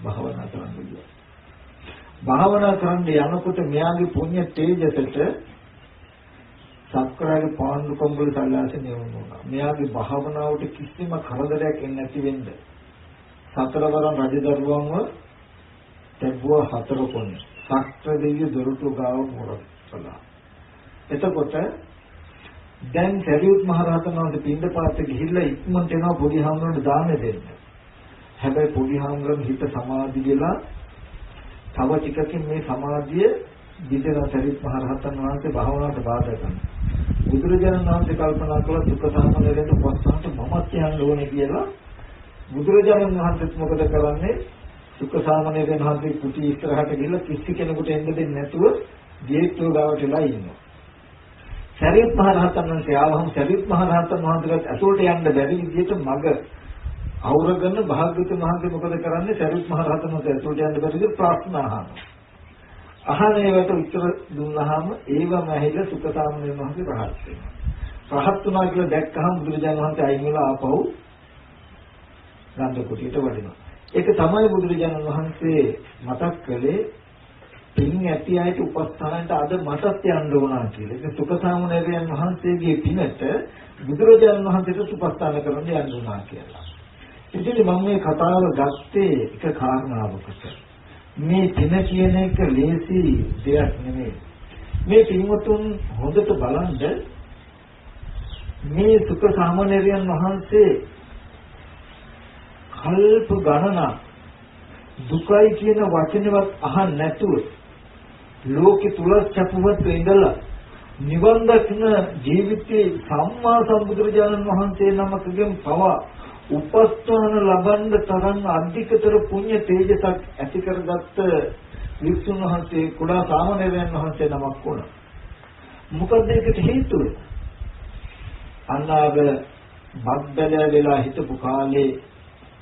භාවනා කරන්න ගියා. භාවනා කරන්න යනකොට මෙයාගේ පුණ්‍ය තේජසට සක්‍රාගේ පාණ්ඩු කොම්බල සල්ලාසේ නෙවුණා. මෙයාගේ භාවනාවට කිසිම කරදරයක් එන්නේ නැති වෙන්න. සතරවරම් රජදරුවන්ව තැබුවා 4 කොනේ. සක්‍ර දෙවිය දොරටු ගාව මොරක්කලා. එතකොට දැන් සරියුත් මහ රහතන් වහන්සේ පින්දපාත ගිහිල්ලා ඉක්මනට එනවා පොඩි හාමුදුරන්ට දාන දෙන්න. හැබැයි පොඩි හාමුදුරන් හිත සමාධි වෙලා තව ටිකකින් මේ සමාධිය විදෙන සරියුත් මහ රහතන් වහන්සේ භාවනාවට බාධා කරනවා. බුදුරජාණන් වහන්සේ කල්පනා කළා දුක්ඛ සාමණේරයන්ට පස්සන්ට මමත් යන්න ඕනේ කියලා. බුදුරජාණන් වහන්සේත් මොකද කරන්නේ? දුක්ඛ සාමණේරයන් වහන්සේ කුටි ඉස්සරහට ගිහලා කිසි කෙනෙකුට එන්න දෙන්නේ නැතුව ගේට්ටුව ගාවටලා ඉන්නවා. සරියුත් මහ රහතන් වහන්සේ ආවම සරියුත් මහ රහතන් වහන්සේට ඇතුළට යන්න බැරි විදිහට මග අවුරගෙන භාග්‍යවතුන් වහන්සේ මොකද කරන්නේ? සරියුත් මහ රහතන් වහන්සේ ඇතුළට යන්න බැරි විදිහට ප්‍රාර්ථනා අහනවා. අහනේවට උත්තර දුන්නාම ඒවම ඇහිලා සුඛ සාමණේර වහන්සේ රහත් වෙනවා. රහත් වුණා කියලා දැක්කහම බුදුරජාණන් වහන්සේ අයින් වෙලා ආපහු ගන්ධ කුටියට වඩිනවා. ඒක තමයි බුදුරජාණන් වහන්සේ මතක් කළේ පින් ඇති අයට උපස්ථානයට අද මටත් යන්න ඕනා කියලා. ඒක සුඛ සාමණේරයන් වහන්සේගේ පිනට බුදුරජාණන් වහන්සේට උපස්ථාන කරන්න යන්න ඕනා කියලා. ඉතින් මම මේ කතාව ගත්තේ එක කාරණාවකට. මේ පින කියන එක ලේසි දෙයක් නෙමෙයි. මේ පින්වතුන් හොඳට බලන්න මේ සුඛ සාමණේරයන් වහන්සේ කල්ප ගණන දුකයි කියන වචනවත් අහන්න නැතුව ලෝකෙ තුල චපුවත් ඉඳලා නිවන් දකින ජීවිතේ සම්මා සම්බුදුරජාණන් වහන්සේ නමකගෙන් පවා උපස්ථාන ලබන්න තරම් අධිකතර පුණ්‍ය තේජසක් ඇති කරගත්ත වික්ෂුන් වහන්සේ කුඩා සාමණේරයන් වහන්සේ නමක් වුණා. මොකද ඒකට හේතුව? අන්නාග බද්දල වෙලා හිටපු කාලේ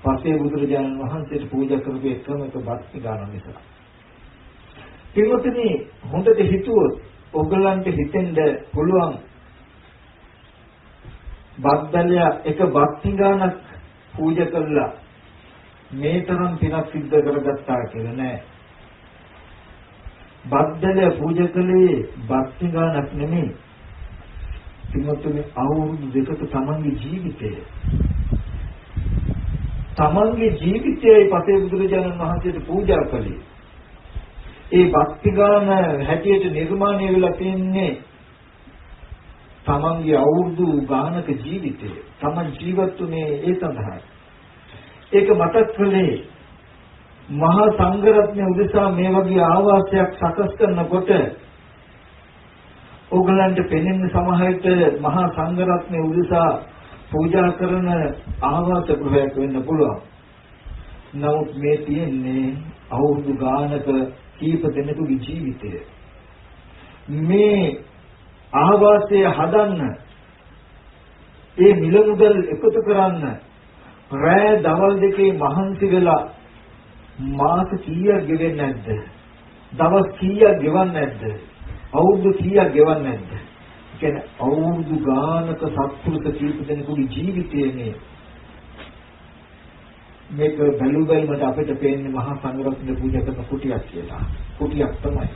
පස්සේ බුදුරජාණන් වහන්සේට පූජා කරපු එකම එක භක්ති ගාන නිසා. පින්වත්නි හොඳට හිතුවොත් ඔයගලන්ට හිතෙන්න පුළුවන් බද්දලය එක භක්ති ගානක් පූජා කළා මේ තරම් පිනක් සිද්ධ කරගත්තා කියලා නෑ. බද්දලය පූජා කළේ භක්ති ගානක් නෙමෙයි. පින්වත්නි අවුරුදු 2ක තමන්ගේ ජීවිතයයි පසේ බුදුරජාණන් වහන්සේට පූජා කළේ. ඒ භක්ති ගාන හැටියට නිර්මාණය වෙලා තින්නේ තමන්ගේ අවුරුදු ගානක ජීවිතය. තමන් ජීවත් වුණේ ඒ සඳහා. ඒක මතක් කළේ මහා සංඝරත්නය උදෙසා මේ වගේ ආවාසයක් සකස් කරනකොට ඕගලන්ට පෙනෙන සමහරට මහා සංඝරත්නය උදෙසා පූජා කරන ආවාස ගෘහයක් වෙන්න පුළුවන්. නමුත් මේ තියෙන්නේ අවුරුදු ගානක කීප දෙනෙකුගේ ජීවිතය. මේ ආවාසය හදන්න, ඒ මිල මුදල් එකතු කරන්න රෑ දවල් දෙකේ මහන්සි වෙලා මාස කීයක් ගෙවෙන්නේ නැද්ද? දවස් කීයක් ගෙවන්නේ නැද්ද? අවුරුදු කීයක් ගෙවන්නේ නැද්ද? කියන්නේ අවුරුදු ගානක සත්පුරුෂ කීප දෙනෙකුගේ ජීවිතයේ මේක බැලුවයිමට අපිට පේන්නේ මහා සංඝරත්නය පූජා කරන කුටියක් කියලා. කුටියක් තමයි.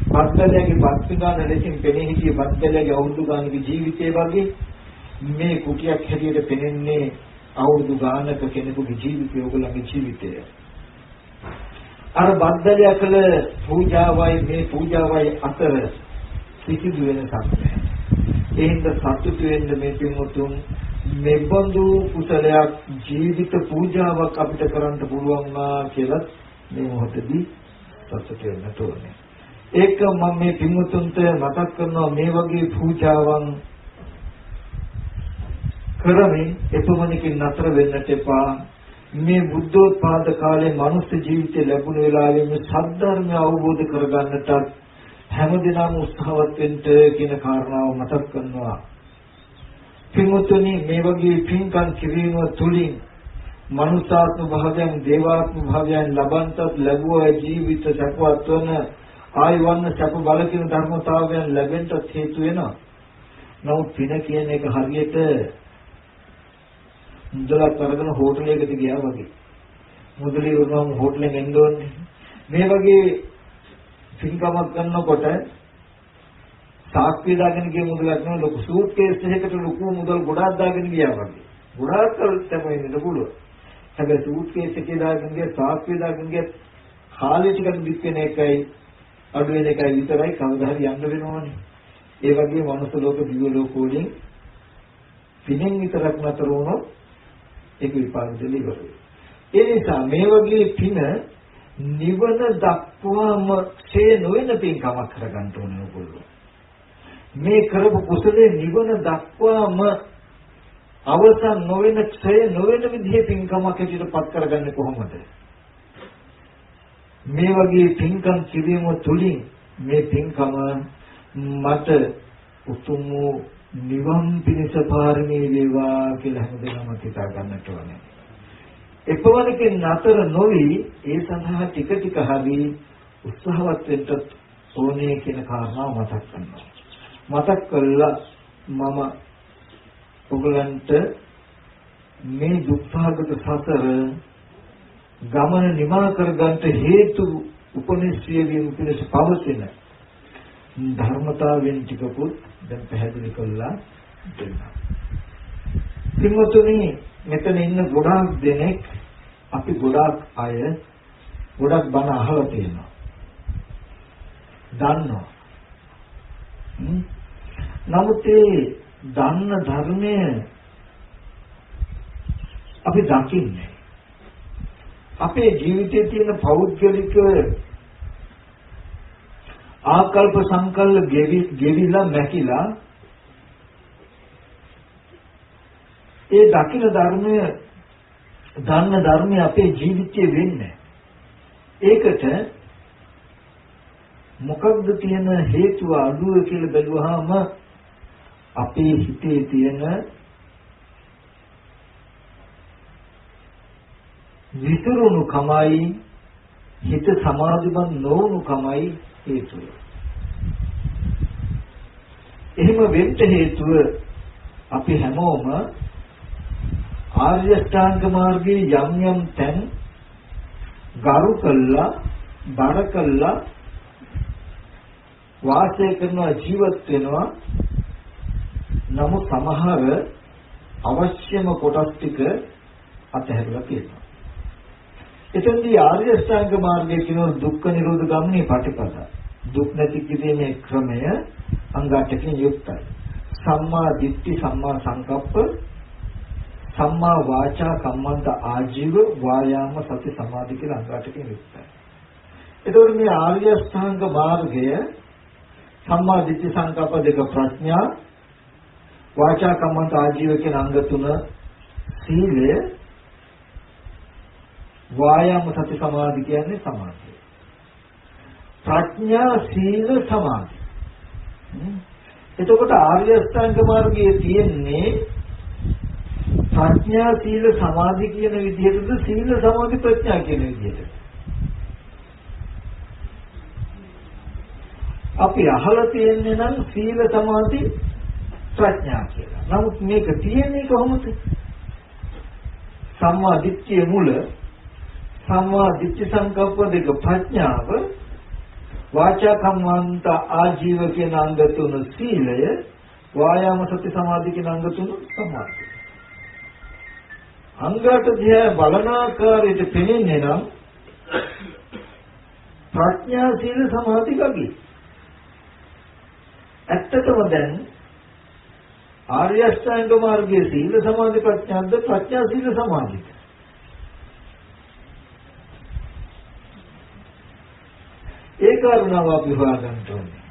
බද්දලයාගේ බක්තිගාන ලෙසින් පෙනී සිටිය බද්දලයාගේ අවුරුදු ගානක ජීවිතය වගේ මේ කුටියක් හැටියට පෙනෙන්නේ අවුරුදු ගානක කෙනෙකුගේ ජීවිතය, ඔයගොල්ලන්ගේ ජීවිතය. අර බද්දලයා කළ පූජාවයි මේ පූජාවයි අතර කිසිදු වෙනසක් නැහැ. ඒ හින්දා සතුටු වෙන්න මේ පින්වතුන් මෙබඳු කුසලයක් ජීවිත පූජාවක් අපිට කරන්න පුළුවන් නා කියලා මේ මොහොතේදී සතුටු වෙන්න ඕනේ. ඒක මම මේ පින්වතුන්ට මතක් කරනවා මේ වගේ පූජාවන් කරමින් එපමණකින් නතර වෙන්නට එපා. මේ බුද්ධෝත්පාද කාලේ මනුස්ස ජීවිතය ලැබුණ වෙලාවේ මේ සද්ධර්මය අවබෝධ කරගන්නට හැමදෙනාම උත්සාහවත් වෙන්න කියන කාරණාව මතක් කරනවා. පින්වතුනි මේ වගේ පින්කම් කිරීම තුළින් මනුෂ්‍යාත්ම භාවයන් දේවාත්ම භාවයන් ලබන්තත් ලැබුවා ජීවිත සැපවත් වන ආයවන්න සැප බල කියන ධර්මතාවයන් ලැබෙන්නත් හේතු වෙනවා. නමුත් පින කියන එක හරියට මුදලක් අරගෙන හෝටලයකට ගියා වගේ. මුදලේ වුණාම හෝටලෙන් එන්න ඕනේ. මේ වගේ පින්කමක් කරනකොට සාක්කුවේ දාගෙන ගිය මුදලක් නෙවෙයි ලොකු සූට්කේස් එකකට ලොකු මුදල් ගොඩාක් දාගෙන ගියා වගේ. ගොඩාක් තමයි ඉන්න පුළුවන්. හැබැයි සූට්කේස් එකේ දාගෙන ගිය සාක්කුවේ දාගෙන ගිය කාලේ ටිකක් දික් වෙන එකයි අඩු වෙන එකයි විතරයි කවදා හරි යන්න වෙනවනේ. ඒ වගේ මනුස්ස ලෝක දිව්‍ය ලෝක වලින් පිනෙන් විතරක් නතර වුණොත් ඒක විපාක දෙල ඉවරයි. ඒ නිසා මේ වගේ පින නිවන දක්වාම ඡේ නොවන පින්කමක් කරගන්න ඕනේ ඔයගොල්ලෝ. මේ කරපු කුසලයේ නිවන දක්වාම අවසන් නොවන ඡේ නොවන විදිහේ පින්කමක් ඇටියට පත් කරගන්නේ කොහොමද? මේ වගේ පින්කම් කිරීම තුළින් මේ පින්කම මට උතුම් නිවන් පිණිස පාරමී වේවා කියලා හැමදේම හිතා ගන්නට ඕනේ. එපමණකින් නතර නොවි ඒ සඳහා ටික ටික හරි උත්සාහවත් වෙන්න ඕනේ කියන කාරණාව මතක් කරනවා. මතක් කළා මම ඔයගලන්ට මේ දුක්ඛාගත සසර ගමන නිමා කරගන්න හේතු උපනිශ්‍රේ වීම පිණිස පවතින ධර්මතාවෙන් ටිකකුත් දැන් පැහැදිලි කළා දෙන්නා. පින්වතුනි මෙතන ඉන්න ගොඩාක් දෙනෙක් අපි ගොඩාක් අය ගොඩක් බණ අහලා තියෙනවා. දන්නවා. නමුත් ඒ දන්න ධර්මය අපි දකින්නේ අපේ ජීවිතයේ තියෙන පෞද්ගලික ආකල්ප සංකල්ප ගෙවිලා මැකිලා ඒ දකින ධර්මය දන්න ධර්මය අපේ ජීවිතයේ වෙන්නේ. ඒකට මොකක්ද තියෙන හේතුව අඩුව කියලා බැලුවාම අපේ හිතේ තියෙන විතරුණු කමයි හිත සමාධිමත් නොවුණු කමයි හේතුව. එහෙම වෙන්න හේතුව අපි හැමෝම ආර්ය ශ්‍රාංග මාර්ගයේ යම් යම් තැන් ගරු කළා බර කළා වාසය කරනවා ජීවත් වෙනවා. නමුත් සමහර අවශ්‍යම කොටස් ටික අතහැරලා තියෙනවා. එතෙන්දී ආර්ය ශ්‍රාංග මාර්ගයේ කියන දුක්ඛ නිරෝධ ගාමිනී පටිපදා දුක් නැති කිරීමේ ක්‍රමය අංගයකින් යුක්තයි. සම්මා දිට්ඨි සම්මා සංකප්ප සම්මා වාචා කම්මන්ත ආජීව වායාම සති සමාධි කියලා අංගයකින් යුක්තයි. එතකොට මේ ආර්ය ශ්‍රාංග මාර්ගය සම්මා දිට්ඨි සංකප්ප දෙක ප්‍රඥා වාචා කම්මන්ත ආජීව කියන අංග තුන සීලය වායාම සති සමාධි කියන්නේ සමාධිය. ප්‍රඥා සීල සමාධි. එතකොට ආර්ය අෂ්ටාංග මාර්ගයේ තියෙන්නේ ප්‍රඥා සීල සමාධි කියන විදිහටද සීල සමාධි ප්‍රඥා කියන විදිහට. අපි අහලා තියෙන්නේ නම් සීල සමාධි ප්‍රඥා කියලා. නමුත් මේක තියෙන්නේ කොහොමද? සම්මා දිට්ඨිය මුල සම්මා දිට්ඨි සංකප්ප දෙක ප්‍රඥාව වාචා කම්මන්ත ආජීව කියන අංග තුන සීලය වායාම සති සමාධි කියන අංග තුන සමාධිය. අංගට දිහා බලන ආකාරයට පෙනෙන්නේ නම් ප්‍රඥා සීල සමාධි ගගේ. ඇත්තටම දැන් ආර්ය අෂ්ටාංග මාර්ගයේ සීල සමාධි ප්‍රඥාද ප්‍රඥා සීල සමාධිද? ඒ කාරණාව අපි හොයාගන්න ඕනේ.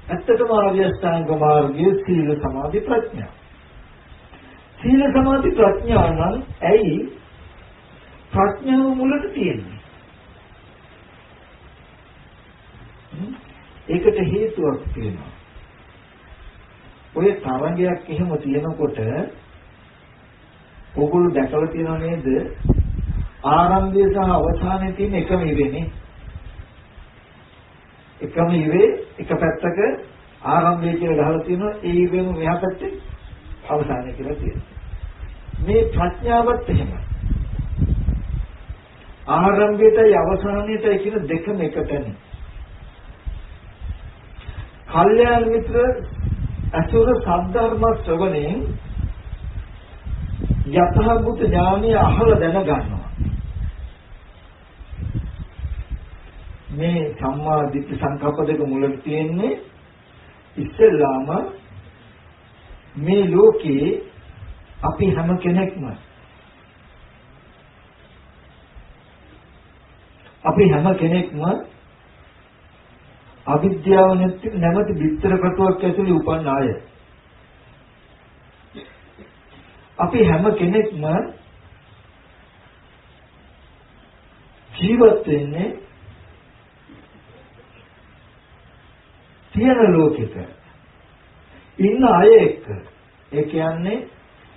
ඇත්තටම ආර්ය අෂ්ටාංග මාර්ගයේ සීල සමාධි ප්‍රඥා. සීල සමාධි ප්‍රඥා නම් ඇයි ප්‍රඥාව මුලට තියෙන්නේ? ඒකට හේතුවක් තියෙනවා. ඔය තරංගයක් එහෙම තියෙනකොට ඔගොල්ලෝ දැකලා තියෙනව නේද? ආරම්භය සහ අවසානයේ තියෙන එකම ඉවෙනේ. එකම ඉවේ එක පැත්තක ආරම්භය කියලා ගහලා තියෙනවා. ඒ ඉවෙම මෙහා පැත්තේ අවසානය කියලා තියෙනවා. මේ ප්‍රඥාවත් එහෙමයි. ආරම්භයටයි අවසානයටයි කියන දෙකම එකටනේ. කල්යාණ මිත්‍ර අසුර සද්ධර්ම ශ්‍රවණයෙන් යථාභූත ඥානය අහලා දැනගන්නවා. මේ සම්මා දිට්ඨි සංකප්ප දෙක මුලට තියෙන්නේ ඉස්සෙල්ලාම මේ ලෝකේ අපි හැම කෙනෙක්ම අවිද්‍යාව නැමැති විතර කටුවක් ඇතුලේ උපන්න අය. අපි හැම කෙනෙක්ම ජීවත් වෙන්නේ තියෙන ලෝකෙක ඉන්න අය එක්ක. ඒ කියන්නේ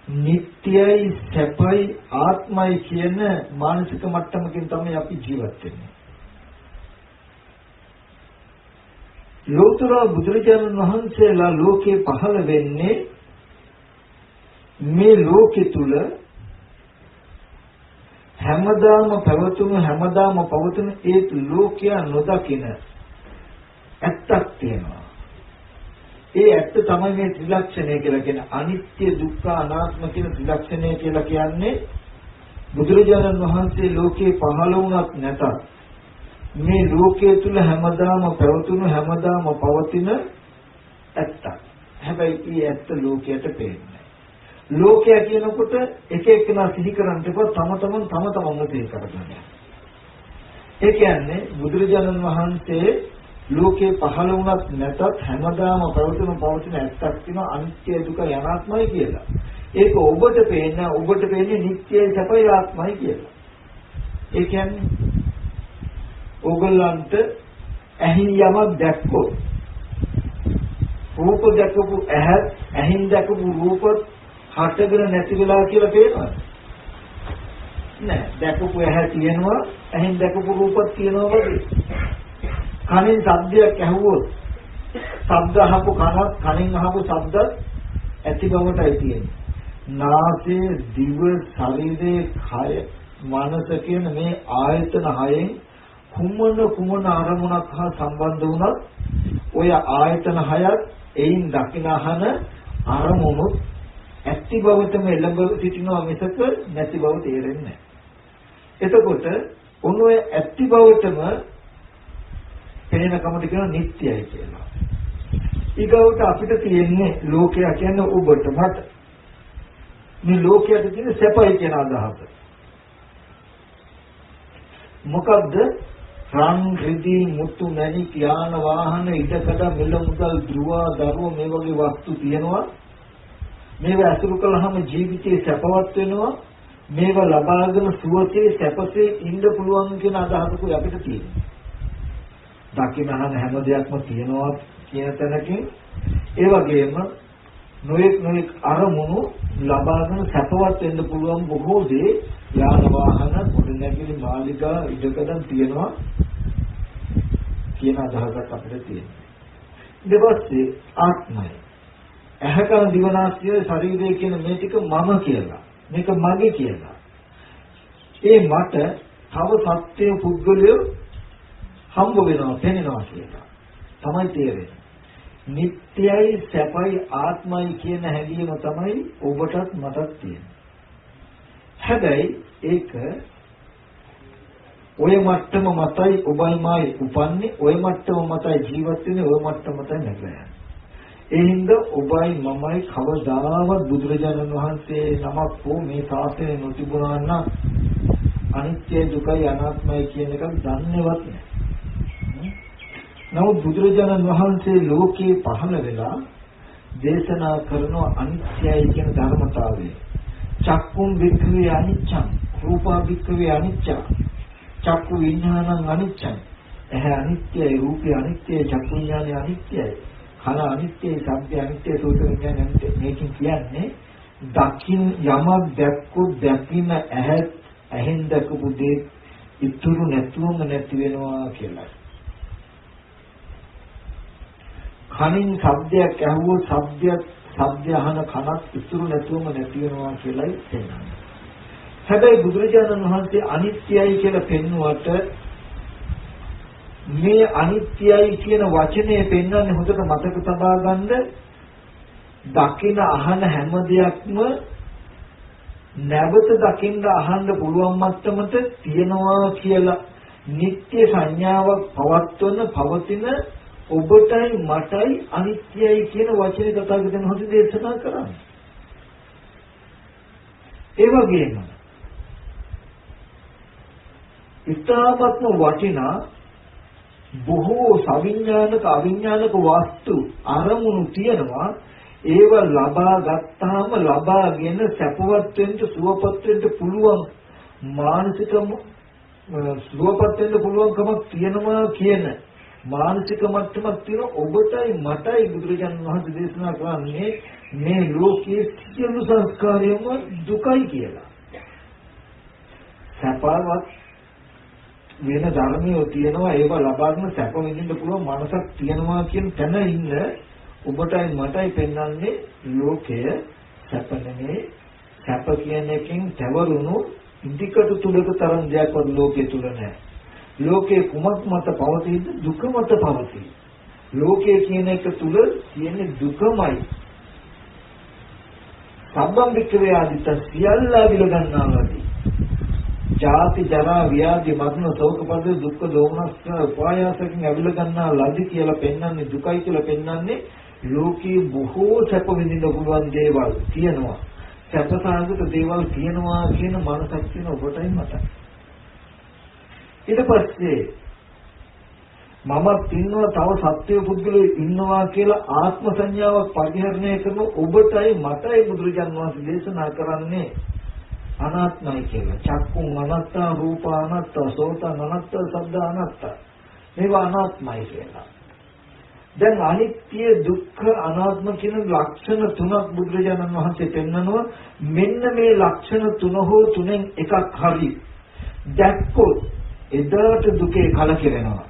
නිට්ටයයි සැපයි ආත්මයි කියන මානසික මට්ටමකින් තමයි අපි ජීවත් වෙන්නේ. ලෝතර බුදුරජාණන් වහන්සේලා ලෝකේ පහළ වෙන්නේ මේ ලෝකෙ තුල හැමදාම පවතුන ඒ ලෝකයා නොදකින ඇත්තක් තියෙනවා. ඒ ඇත්ත තමයි මේ ත්‍රිලක්ෂණය කියලා කියන්නේ. අනිත්‍ය දුක්ඛ අනාත්ම කියන ත්‍රිලක්ෂණය කියලා කියන්නේ බුදුරජාණන් වහන්සේ ලෝකේ පහළ වුණත් නැතත් මේ ලෝකයේ තුල හැමදාම පවතින ඇත්තක්. හැබැයි මේ ඇත්ත ලෝකයට පේන්නේ. ලෝකය කියනකොට එක එකනා සිහි කරන්න එපා තම තමන්ම සිහි කරගන්න. ඒ කියන්නේ බුදුරජාණන් වහන්සේ ලෝකේ පහළ වුණත් නැතත් හැමදාම පවතින ඇත්තක් තියෙනවා අනිත්‍ය දුක අනාත්මයි කියලා. ඒක ඔබට පේන්නේ නිට්ටයයි සැපයි ආත්මයි කියලා. ඒ කියන්නේ ඕගොල්ලන්ට ඇහින් යමක් දැක්කොත් රූප දැකපු ඇහින් දැකපු රූප හටගෙන නැති වෙලා කියලා පේනවද? නෑ. දැකපු ඇහැ තියෙනවා ඇහින් දැකපු රූපත් තියෙනවා වගේ. කනින් ශබ්දයක් ඇහුවොත් ශබ්ද අහපු කනින් අහපු ශබ්ද ඇති බවටයි තියෙන්නේ. නාසය, දිව, ශරීරය, කය, මනස කියන මේ ආයතන හයෙන් කුමන අරමුණක් හා සම්බන්ධ වුණත් ඔය ආයතන හයත් එයින් දකිනහන අරමුණු ඇති බවටම එළඹ සිටිනවා මිසක නැති බව තේරෙන්නේ නැහැ. එතකොට ඔන්න ඔය ඇති බවටම පෙනෙන කමට කියන නිට්ටයයි කියලා. ඊගොල්ලෝ අපිට තියෙන්නේ ලෝකය කියන්නේ ඔබට මට. මේ ලෝකයට තියෙන සැපයි කියන අදහස. මොකද්ද? රන් රිදී මුතු මැණික් යාන වාහන ඉඩකඩ මිල මුදල් ධ්‍රුව දරුව මේ වගේ වස්තු තියෙනවා. මේවා අසුරු කළාම ජීවිතේ සැපවත් වෙනවා. මේවා ලබාගෙන සුවසේ සැපසේ ඉන්න පුළුවන් කියන අදහසකුයි අපිට තියෙන්නේ. දකින්න හැම දෙයක්ම තියෙනවා කියන තැනකින් ඒ වගේම නොඑක් අරමුණු ලබාගෙන සැපවත් වෙන්න පුළුවන් බොහෝ දේ යාන වාහන ගොඩනැගිලි මාලිගා ඉඩකඩම් තියෙනවා කියන අදහසක් අපිට තියෙනවා. ඊට පස්සේ ආත්මය ඇහැකන දිවනාස්ය ශරීරය කියන මේ ටික මම කියලා මේක මගේ කියලා ඒ මට තව සත්‍ය පුද්ගලයෝ හම්බ වෙනවා පෙනෙනවා කියලා තමයි තේරෙන්නේ. නිට්ටයයි සැපයි ආත්මයි කියන හැඟීම තමයි ඔබටත් මටත් තියෙන්නේ. හැබැයි ඒක ඔය මට්ටම මතයි ඔබයි මායි උපන්නේ ඔය මට්ටම මතයි ජීවත් වෙන්නේ ඔය මට්ටම මතයි නැගලා. ඒ හින්දා ඔබයි මමයි කවදාවත් බුදුරජාණන් වහන්සේ නමක් හෝ මේ ශාස්ත්‍රය නොතිබුණා නම් අනිත්‍ය දුකයි අනාත්මයි කියන එක දන්නේවත් නැහැ. නමුත් බුදුරජාණන් වහන්සේ ලෝකේ පහළ වෙලා දේශනා කරන අනිත්‍යයි කියන ධර්මතාවය. චක්කුම් වික්ඛවේ අනිච්චං රූපා වික්ඛවේ අනිච්චං චක්කු විඥානං අනිච්චං. එහ අනිත්‍යයි රූපය අනිත්‍යයි චක්කු විඥානය අනිත්‍යයි. කන අනිත්‍යයි ශබ්දය අනිත්‍යයි සෝත විඥානය අනිත්‍යයි. මේකෙන් කියන්නේ දකින් යමක් දැක්කොත් දකින්න ඇහෙන් දැකපු දේ ඉතුරු නැතුවම නැති වෙනවා කියලා. කනින් ශබ්දයක් ඇහුවොත් ශබ්දය අහන කනක් ඉතුරු නැතුවම නැති වෙනවා කියලායි කියන්නේ. හැබැයි බුදුරජාණන් වහන්සේ අනිත්‍යයි කියලා පෙන්වුවට මේ අනිත්‍යයි කියන වචනේ පෙන්වන්නේ හොඳට මතක තබා ගන්න දකින අහන හැම දෙයක්ම නැවත දකින්න අහන්න පුළුවන් මට්ටමට තියනවා කියලා නිත්‍ය සංඥාවක් පවතින ඔබටයි මටයි අනිත්‍යයි කියන වචනේ තථාගතයන් වහන්සේ දේශනා කරන්නේ. ඒ වගේම ඉතාමත්ම වටිනා බොහෝ සවිඥානික අවිඥානික වස්තු අරමුණු තියෙනවා. ඒව ලබා ගත්තාම ලබාගෙන සැපවත් වෙන්න සුවපත් වෙන්න පුළුවන් මානසිකම සුවපත් වෙන්න පුළුවන්කමක් තියෙනවා කියන මානසික මට්ටමක් තියෙන ඔබටයි මටයි බුදුරජාණන් වහන්සේ දේශනා කරන්නේ මේ ලෝකයේ සියලු සංස්කාරයම දුකයි කියලා. සැපවත් වෙන ධර්මයෝ තියෙනවා ඒව ලබාගෙන සැප විඳින්න පුළුවන් මනසක් තියෙනවා කියන තැන ඉන්න ඔබටයි මටයි පෙන්වන්නේ ලෝකය සැප නෙමේ. සැප කියන එකෙන් තවරුණු ඉදිකට තුලක තරම් දෙයක්වත් ලෝකයේ තුල නැහැ. ලෝකේ කුමක් මත පවතීද? දුක මත පවතී. ලෝකයේ කියන එක තුල තියෙන දුකමයි. සම්බම් වික්‍රේ ආදිත සියල්ලා විල ගන්නාවාදී. ජාති ජරා ව්‍යාධි මරණ ශෝක පද දුක්ඛ දෝමනස් උපායාසකින් අවිල ගන්නා ලදි කියලා පෙන්වන්නේ දුකයි කියලා පෙන්වන්නේ ලෝකේ බොහෝ සැප විඳින්න පුළුවන් දේවල් තියෙනවා. සැපසහගත දේවල් තියෙනවා කියන මනසක් තියෙන ඔබටයි මටයි. ඊට පස්සේ මමත් ඉන්නවා තව සත්‍ය පුද්ගලයෝ ඉන්නවා කියලා ආත්ම සංඥාවක් පරිහරණය කරන ඔබටයි මටයි බුදුරජාණන් වහන්සේ දේශනා කරන්නේ අනාත්මයි කියලා. චක්කුං අනාත්තා රූප අනාත්තා සෝත අනාත්තා ශබ්ද අනාත්තා. මේවා අනාත්මයි කියලා. දැන් අනිත්‍ය දුක්ඛ අනාත්ම කියන ලක්ෂණ තුනක් බුදුරජාණන් වහන්සේ පෙන්නනවා. මෙන්න මේ ලක්ෂණ තුන හෝ තුනෙන් එකක් හරි දැක්කොත් එදාට දුකේ කලකිරෙනවා.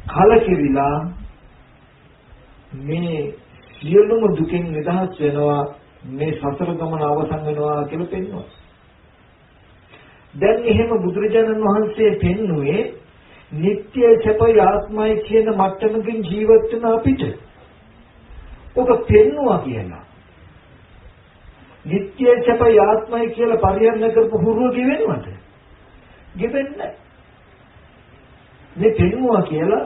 කලකිරිලා මේ සියලුම දුකෙන් නිදහස් වෙනවා. මේ සතර ගමන අවසන් වෙනවා කියලා පෙන්වනවා. දැන් එහෙම බුදුරජාණන් වහන්සේ පෙන්වුවේ නිට්ටය සැපයි ආත්මයි කියන මට්ටමකින් ජීවත් වෙන අපිට. ඔක පෙන්වුවා කියලා. නිට්ටය සැපයි ආත්මයි කියලා පරිහරණය කරපු හුරුව ගෙවෙනවද? ගෙවෙන්නේ නැහැ. මේ පෙන්වුවා කියලා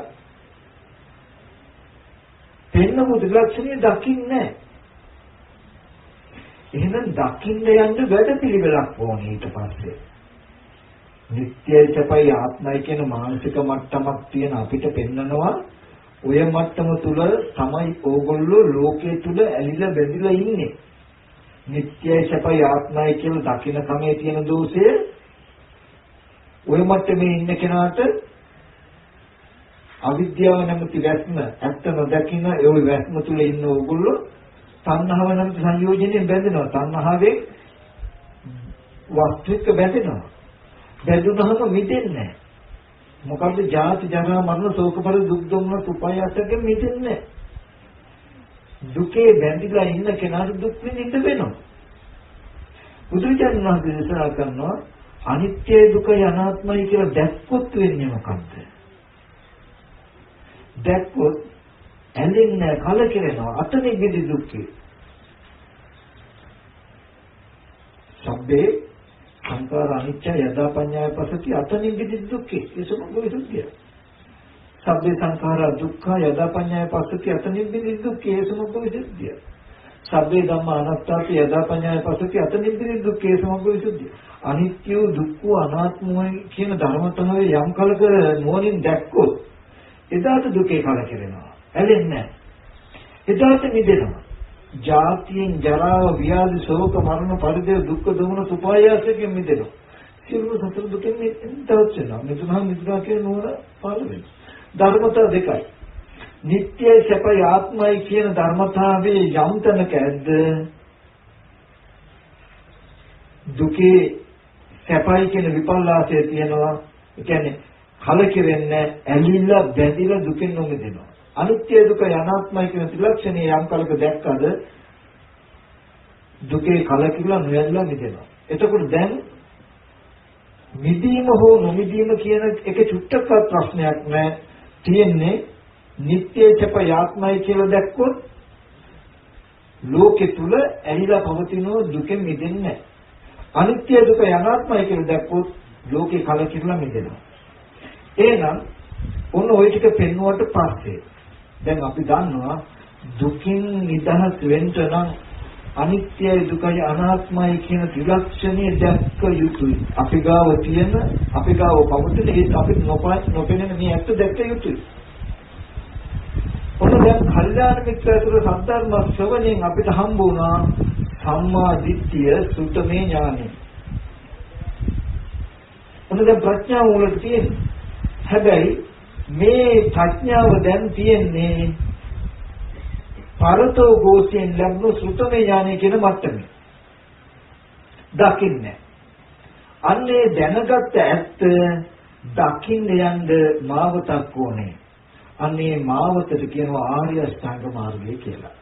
පෙන්නපු ත්‍රිලක්ෂණය දකින්නේ නැහැ. එහෙනම් දකින්න යන්න වැඩපිළිවෙලක් ඕනේ ඊට පස්සේ. නිත්‍යයි සපයි ආත්මයි කියන මානසික මට්ටමක් තියෙන අපිට පෙන්නනවා ඔය මට්ටම තුල තමයි ඕගොල්ලෝ ලෝකයේ තුල ඇලිලා බැඳිලා ඉන්නේ. නිට්ටයයි සැපයි ආත්මයි කියලා දකින්න කමේ තියෙන දෝෂය ඔය මට්ටමේ ඉන්න කෙනාට අවිද්‍යාව නැමැති වැස්ම ඇත්ත නොදකින්න ඒ වැස්ම තුල ඉන්න ඕගොල්ලෝ තණ්හාව නැමැති සංයෝජනයෙන් බැඳෙනවා. තණ්හාවෙන් වස්තුක බැඳෙනවා. බැඳුනහම මිදෙන්නේ නැහැ. මොකද ජාති ජරා මරණ ශෝක පරිදේ දුක් දුම්නස් උපායාසයෙන් මිදෙන්නේ නැහැ. දුකේ බැඳිලා ඉන්න කෙනාට දුක් විඳින්න වෙනවා. බුදුරජාණන් වහන්සේ දේශනා කරනවා අනිත්‍ය දුකයි අනාත්මයි කියලා දැක්කොත් වෙන්නේ මොකක්ද? දැක්කොත් ඇලෙන්නේ කලකිරෙනවා අතනේ විදි දුක්ඛේ. සබ්බේ සංකාර අනිච්ච යදා පඤ්ඤාය පසති අතනේ විදි දුක්ඛේ. ඒ සමුදය විසුද්ධිය. සබ්බේ සංඛාර දුක්ඛ යදා පඤ්ඤාය පසති අතනේ විදි දුක්ඛේ. ඒ සමුදය විසුද්ධිය. සබ්බේ ධම්මා අනාත්තාති යදා පඤ්ඤාය පසති අතනේ විදි දුක්ඛේ. ඒ සමුදය විසුද්ධිය. අනිත්‍ය දුක්ඛ අනාත්මයි කියන ධර්මතාවය යම් කලක නුවණින් දැක්කොත් එදාට දුකේ කලකිරෙනවා. ඇලෙන්නේ නැහැ. එදාට මිදෙනවා. ජාතියෙන් ජරාව ව්‍යාධි ශෝක මරණ පරිදේ දුක්ඛ දෝමන සුපායාසයෙන් මිදෙනවා. සියලු සතර දුකෙන් මිදෙන්නවත් වෙනවා. මෙතුණා මිදලා කියන නුවණ පාල වෙනවා. ධර්මතා දෙකයි. නිට්ටය සැපයි ආත්මයි කියන ධර්මතාවයේ යම් තැනක ඇද්ද දුකේ සැපයි කියන විපල්ලාසය තියෙනවා. ඒ කියන්නේ කලකිරෙන්නේ ඇලිලා බැඳිලා දුකෙන් නොමිදෙනවා. අනිත්‍ය දුක අනාත්මයි කියන ත්‍රිලක්ෂණය යම් කලක දැක්කද දුකේ කලකිරලා නොයල්ලා මිදෙනවා. එතකොට දැන් මිදීම හෝ නොමිදීම කියන එක චුට්ටක්වත් ප්‍රශ්නයක් නෑ. තියෙන්නේ නිට්ටය සැප ආත්මයි කියලා දැක්කොත් ලෝකෙ තුල ඇලිලා පවතින දුකෙන් මිදෙන්නේ නැහැ. අනිත්‍ය දුක අනාත්මයි කියලා දැක්කොත් ලෝකේ කලකිරලා මිදෙනවා. එහෙනම් ඔන්න ওই ටික පෙන්වුවට පස්සේ දැන් අපි දන්නවා දුකින් නිදහස් වෙන්න නම් අනිත්‍යයි දුකයි අනාත්මයි කියන ත්‍රිලක්ෂණය දැක්ක යුතුයි. අපි ගාව තියෙන අපි ගාව පවතින ඒ අපි නොපෙනෙන මේ ඇත්ත දැක්ක යුතුයි. ඔන්න දැන් කල්යාණ මිත්‍රයතුරු සද්ධර්ම ශ්‍රවණයෙන් අපිට හම්බ වුණා සම්මා දිට්ඨිය සුතමේ ඥානෙ. ඔන්න දැන් ප්‍රඥාව වලට තියෙන්නේ. හැබැයි මේ ප්‍රඥාව දැන් තියෙන්නේ පරතෝ ගෝසයෙන් ලැබුණු සුතමේ ඥානය කියන මට්ටමේ. දකින්නේ. අන්නේ දැනගත්ත ඇත්ත දකින්න යන්න මාවතක් ඕනේ. අනේ මාවතට කියනවා ආර්ය අෂ්ටාංග මාර්ගය කියලා.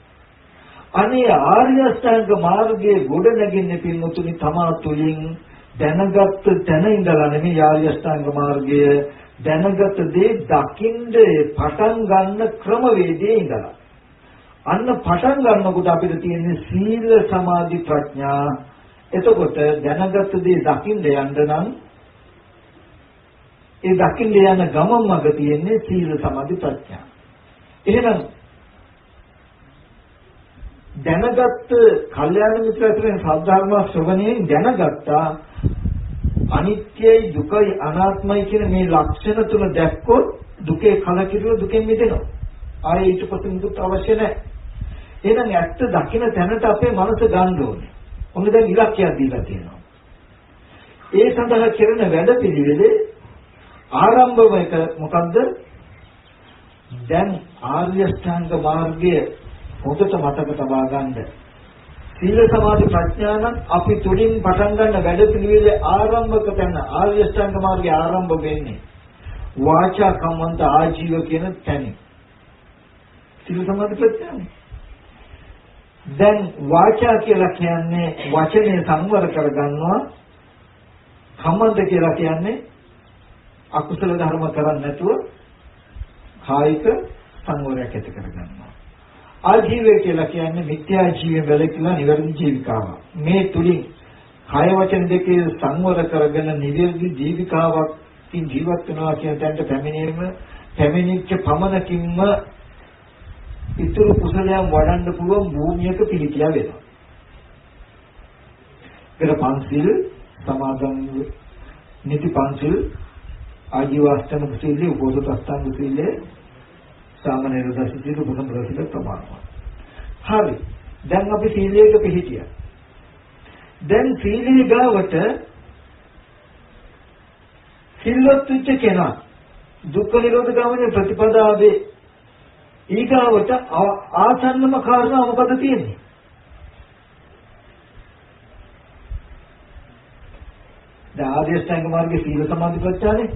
අනේ ආර්ය අෂ්ටාංග මාර්ගයේ ගොඩ නැගින්නේ පින්වතුනි තමා තුළින් දැනගත්ත තැන ඉඳලා නෙමෙයි ආර්ය අෂ්ටාංග මාර්ගය දැනගත දේ දකින්න පටන් ගන්න ක්‍රමවේදයේ ඉඳලා. අන්න පටන් ගන්නකොට අපිට තියෙන්නේ සීල සමාධි ප්‍රඥා. එතකොට දැනගත දේ දකින්න යන්න නම් ඒ දකින්න යන ගමන් මඟ තියෙන්නේ සීල සමාධි ප්‍රඥා. එහෙනම් දැනගත් කල්යාණ මිත්‍රයන් සද්ධර්ම ශ්‍රවණයෙන් දැනගත්තා අනිත්‍යයි දුකයි අනාත්මයි කියන මේ ලක්ෂණ තුන දැක්කොත් දුකේ කලකිරුව දුකෙන් මිදෙනවා. ආයේ ඊට පස්සේ මුකුත් අවශ්‍ය නැහැ. එහෙනම් ඇත්ත දකින්න තැනට අපේ මනස ගන්න ඕනේ. ඔන්න දැන් ඉලක්කයක් දීලා තියෙනවා. ඒ සඳහා කරන වැඩපිළිවෙලේ ආරම්භම එක මොකද්ද? දැන් ආර්ය අෂ්ටාංග මාර්ගය හොඳට මතක තබා ගන්න. සීල සමාධි ප්‍රඥා නම් අපි තුලින් පටන් ගන්න වැඩපිළිවෙලේ ආරම්භක තැන ආර්ය අෂ්ටාංග මාර්ගයේ ආරම්භ වෙන්නේ වාචා කම්මන්ත ආජීව කියන තැන. සීල සමාධි ප්‍රඥා. දැන් වාචා කියලා කියන්නේ වචනේ සංවර කරගන්නවා. කම්මන්ත කියලා කියන්නේ අකුසල ධර්ම කරන්නේ නැතුව කායික සංවරයක් ඇති කරගන්නවා. ආජීවය කියලා කියන්නේ මිත්‍යා ජීවය වැළකීලා නිවැරදි ජීවිකාවක්. මේ තුලින් කාය වචන දෙකේ සංවර කරගෙන නිවැරදි ජීවිකාවකින් ජීවත් වෙනවා කියන තැනට පැමිණිච්ච පමණකින්ම ඉතුරු කුසලයන් වඩන්න පුළුවන් භූමියක පිළිකියා වෙනවා. ඒක පංචශීල සමාදන් නිති පංචශීල ආජීවාෂ්ටම සීලය උපෝසත අෂ්ටාංග සීලය සාමනීර දස සීල උපසම්පදා සීල ප්‍රමාණවත්. හරි. දැන් අපි සීලයක පිළිහිටියා. දැන් සීලී ගාවට සිල්වත් වෙච්ච කෙනා දුක්ඛ නිරෝධ ගාමිනී ප්‍රතිපදාවේ ඊගාවට ආසන්නම කාරණා මොකද තියෙන්නේ? ආර්ය අෂ්ටාංග මාර්ගයේ සීල සමාධි ප්‍රඥානේ.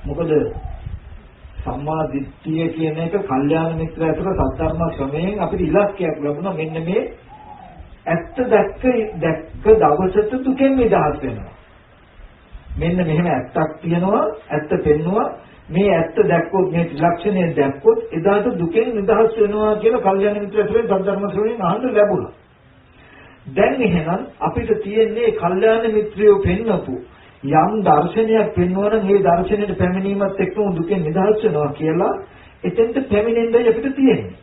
මොකද සම්මා දිට්ඨිය කියන එක කල්යාණ මිත්‍ර ඇතුළ සද්ධර්ම ක්‍රමයෙන් අපිට ඉලක්කයක් ලැබුණා. මෙන්න මේ ඇත්ත දැක්ක දවසට දුකෙන් නිදහස් වෙනවා. මෙන්න මෙහෙම ඇත්තක් තියෙනවා, ඇත්ත පෙන්නවා. මේ ඇත්ත දැක්කොත්, මේ ත්‍රිලක්ෂණය දැක්කොත් එදාට දුකෙන් නිදහස් වෙනවා කියලා කල්යාණ මිත්‍ර ඇතුළේ සද්ධර්ම ශ්‍රවණයෙන් අහන්න ලැබුණා. දැන් එහෙනම් අපිට තියෙන්නේ කල්යාණ මිත්‍රයෝ පෙන්නපු යම් දර්ශනයක් පෙන්වන මේ දර්ශනයට පැමිණීමත් එක්කම දුකෙන් නිදහස් වෙනවා කියලා එතෙන්ට පැමිණෙන්නයි අපිට තියෙන්නේ.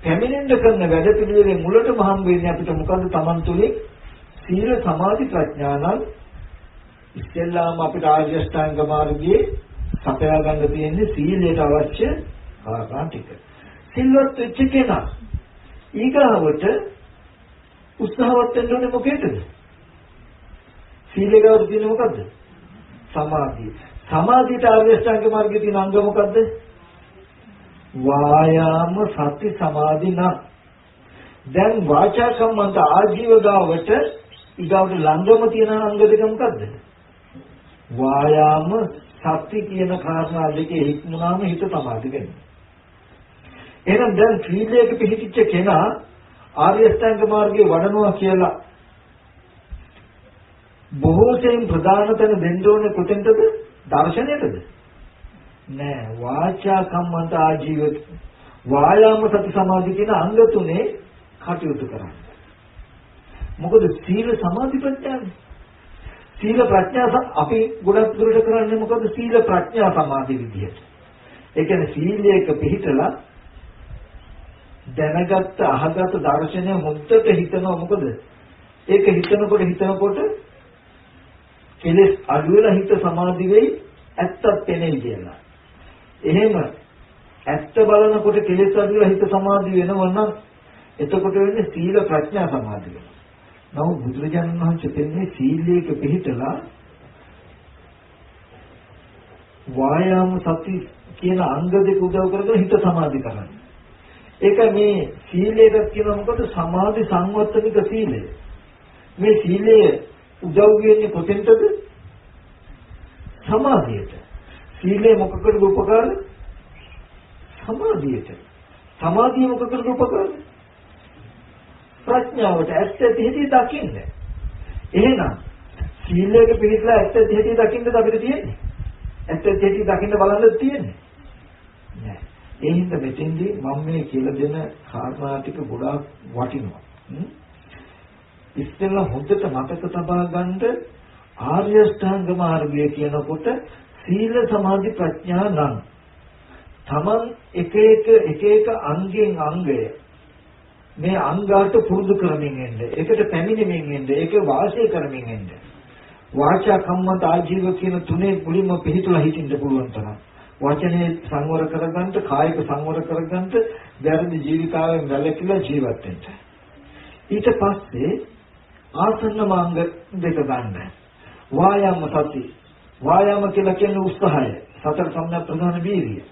පැමිණෙන්න කරන වැඩ පිළිවෙලේ මුලටම හම් වෙන්නේ අපිට මොකද්ද? Taman තුලින් සීල සමාධි ප්‍රඥා නම් ඉස්සෙල්ලාම අපිට ආර්ය අෂ්ටාංග මාර්ගයේ සපයා ගන්න තියෙන්නේ සීලයට අවශ්‍ය කාරණා ටික. සිල්වත් වෙච්ච කෙනා ඊගාවට උත්සාහවත් වෙන්න ඕනේ මොකේද? සීලේ ගාවට තියෙන මොකද්ද? සමාධිය. සමාධියට ආර්ය අෂ්ටාංග මාර්ගයේ තියෙන අංග මොකද්ද? වායාම සති සමාධි නම්. දැන් වාචා සම්මන්ත ආජීව ගාවට ඊගාවට ළඟම තියෙන අංග දෙක මොකද්ද? වායාම සති කියන කාරණා දෙකේ හික්මුනාම හිත සමාධි වෙනවා. එහෙනම් දැන් සීලයක පිළිපිච්ච කෙනා ආර්ය අෂ්ටාංග මාර්ගයේ වඩනවා කියලා බොහෝ සෙයින් ප්‍රධාන තැන දෙන්න ඕනේ කොතෙන්ද? දර්ශනයටද? නෑ, වාචා කම්මන්ත ආජීව වායාම සති සමාධි කියන අංග තුනේ කටයුතු කරන්න. මොකද සීල සමාධි ප්‍රඥානේ. සීල ප්‍රඥා අපි ගොඩක් දුරට කරන්නේ මොකද? සීල ප්‍රඥා සමාධි විදියට. ඒ කියන්නේ සීලයක පිළිතලා දැනගත්ත අහගත්ත දර්ශනය මුත්තට හිතනවා. මොකද ඒක හිතනකොට කෙලෙස් අඩු වෙලා හිත සමාධි වෙයි, ඇත්තක් පෙනෙයි කියලා. එහෙම ඇත්ත බලනකොට කෙලෙස් අඩු වෙලා හිත සමාධි වෙනවා නම් එතකොට වෙන්නේ සීල ප්‍රඥා සමාධිය. නමුත් බුදුරජාණන් වහන්සේ දෙන්නේ සීලයක පිළිතලා වායාම සති කියන අංග දෙක උදව් කරගෙන හිත සමාධි කරන්නේ. ඒක මේ සීලයට කියන මොකද? සමාධි සංවත්තනික සීලය. මේ සීලය උදව් වෙන්නේ කොතෙන්ද? සමාධියට. සීලය මොකකටද උපකාර? සමාධියට. සමාධිය මොකකටද උපකාර? ප්‍රඥාවට. ඇත්ත දෙහිදී දකින්න. එහෙනම් සීලයක පිළිපදලා ඇත්ත දෙහිදී දකින්නද අපිට තියෙන්නේ? ඇත්ත දෙහිදී දකින්න බලන්නද තියෙන්නේ? නෑ. ඒ හින්දා මෙතෙන්දී මම මේ කියලා දෙන කාරණා ටික ගොඩාක් වටිනවා. ඉස්සෙල්ලා හොඳට මතක තබා ගන්න ආර්ය අෂ්ටාංග මාර්ගය කියනකොට සීල සමාධි ප්‍රඥා නම් තමන් එක එක අංගෙන් අංගය මේ අංගාට පුරුදු කරමින් එන්න, ඒකට පැමිණෙමින් එන්න, ඒක වාසය කරමින් එන්න. වාචා කම්මන්ත ආජීව කියන තුනේ මුලින්ම පිළිතුලා හිටින්න පුළුවන් තරම්. වචනේ සංවර කරගන්න, කායික සංවර කරගන්න, වැරදි ජීවිතාවෙන් වැළකීලා ජීවත් වෙන්න. ඊට පස්සේ ආසන්න මාංග දෙක ගන්න. වායාම සති. වායාම කියලා කියන්නේ උත්සාහය. සතර සම්‍යක් ප්‍රධාන වීර්යය.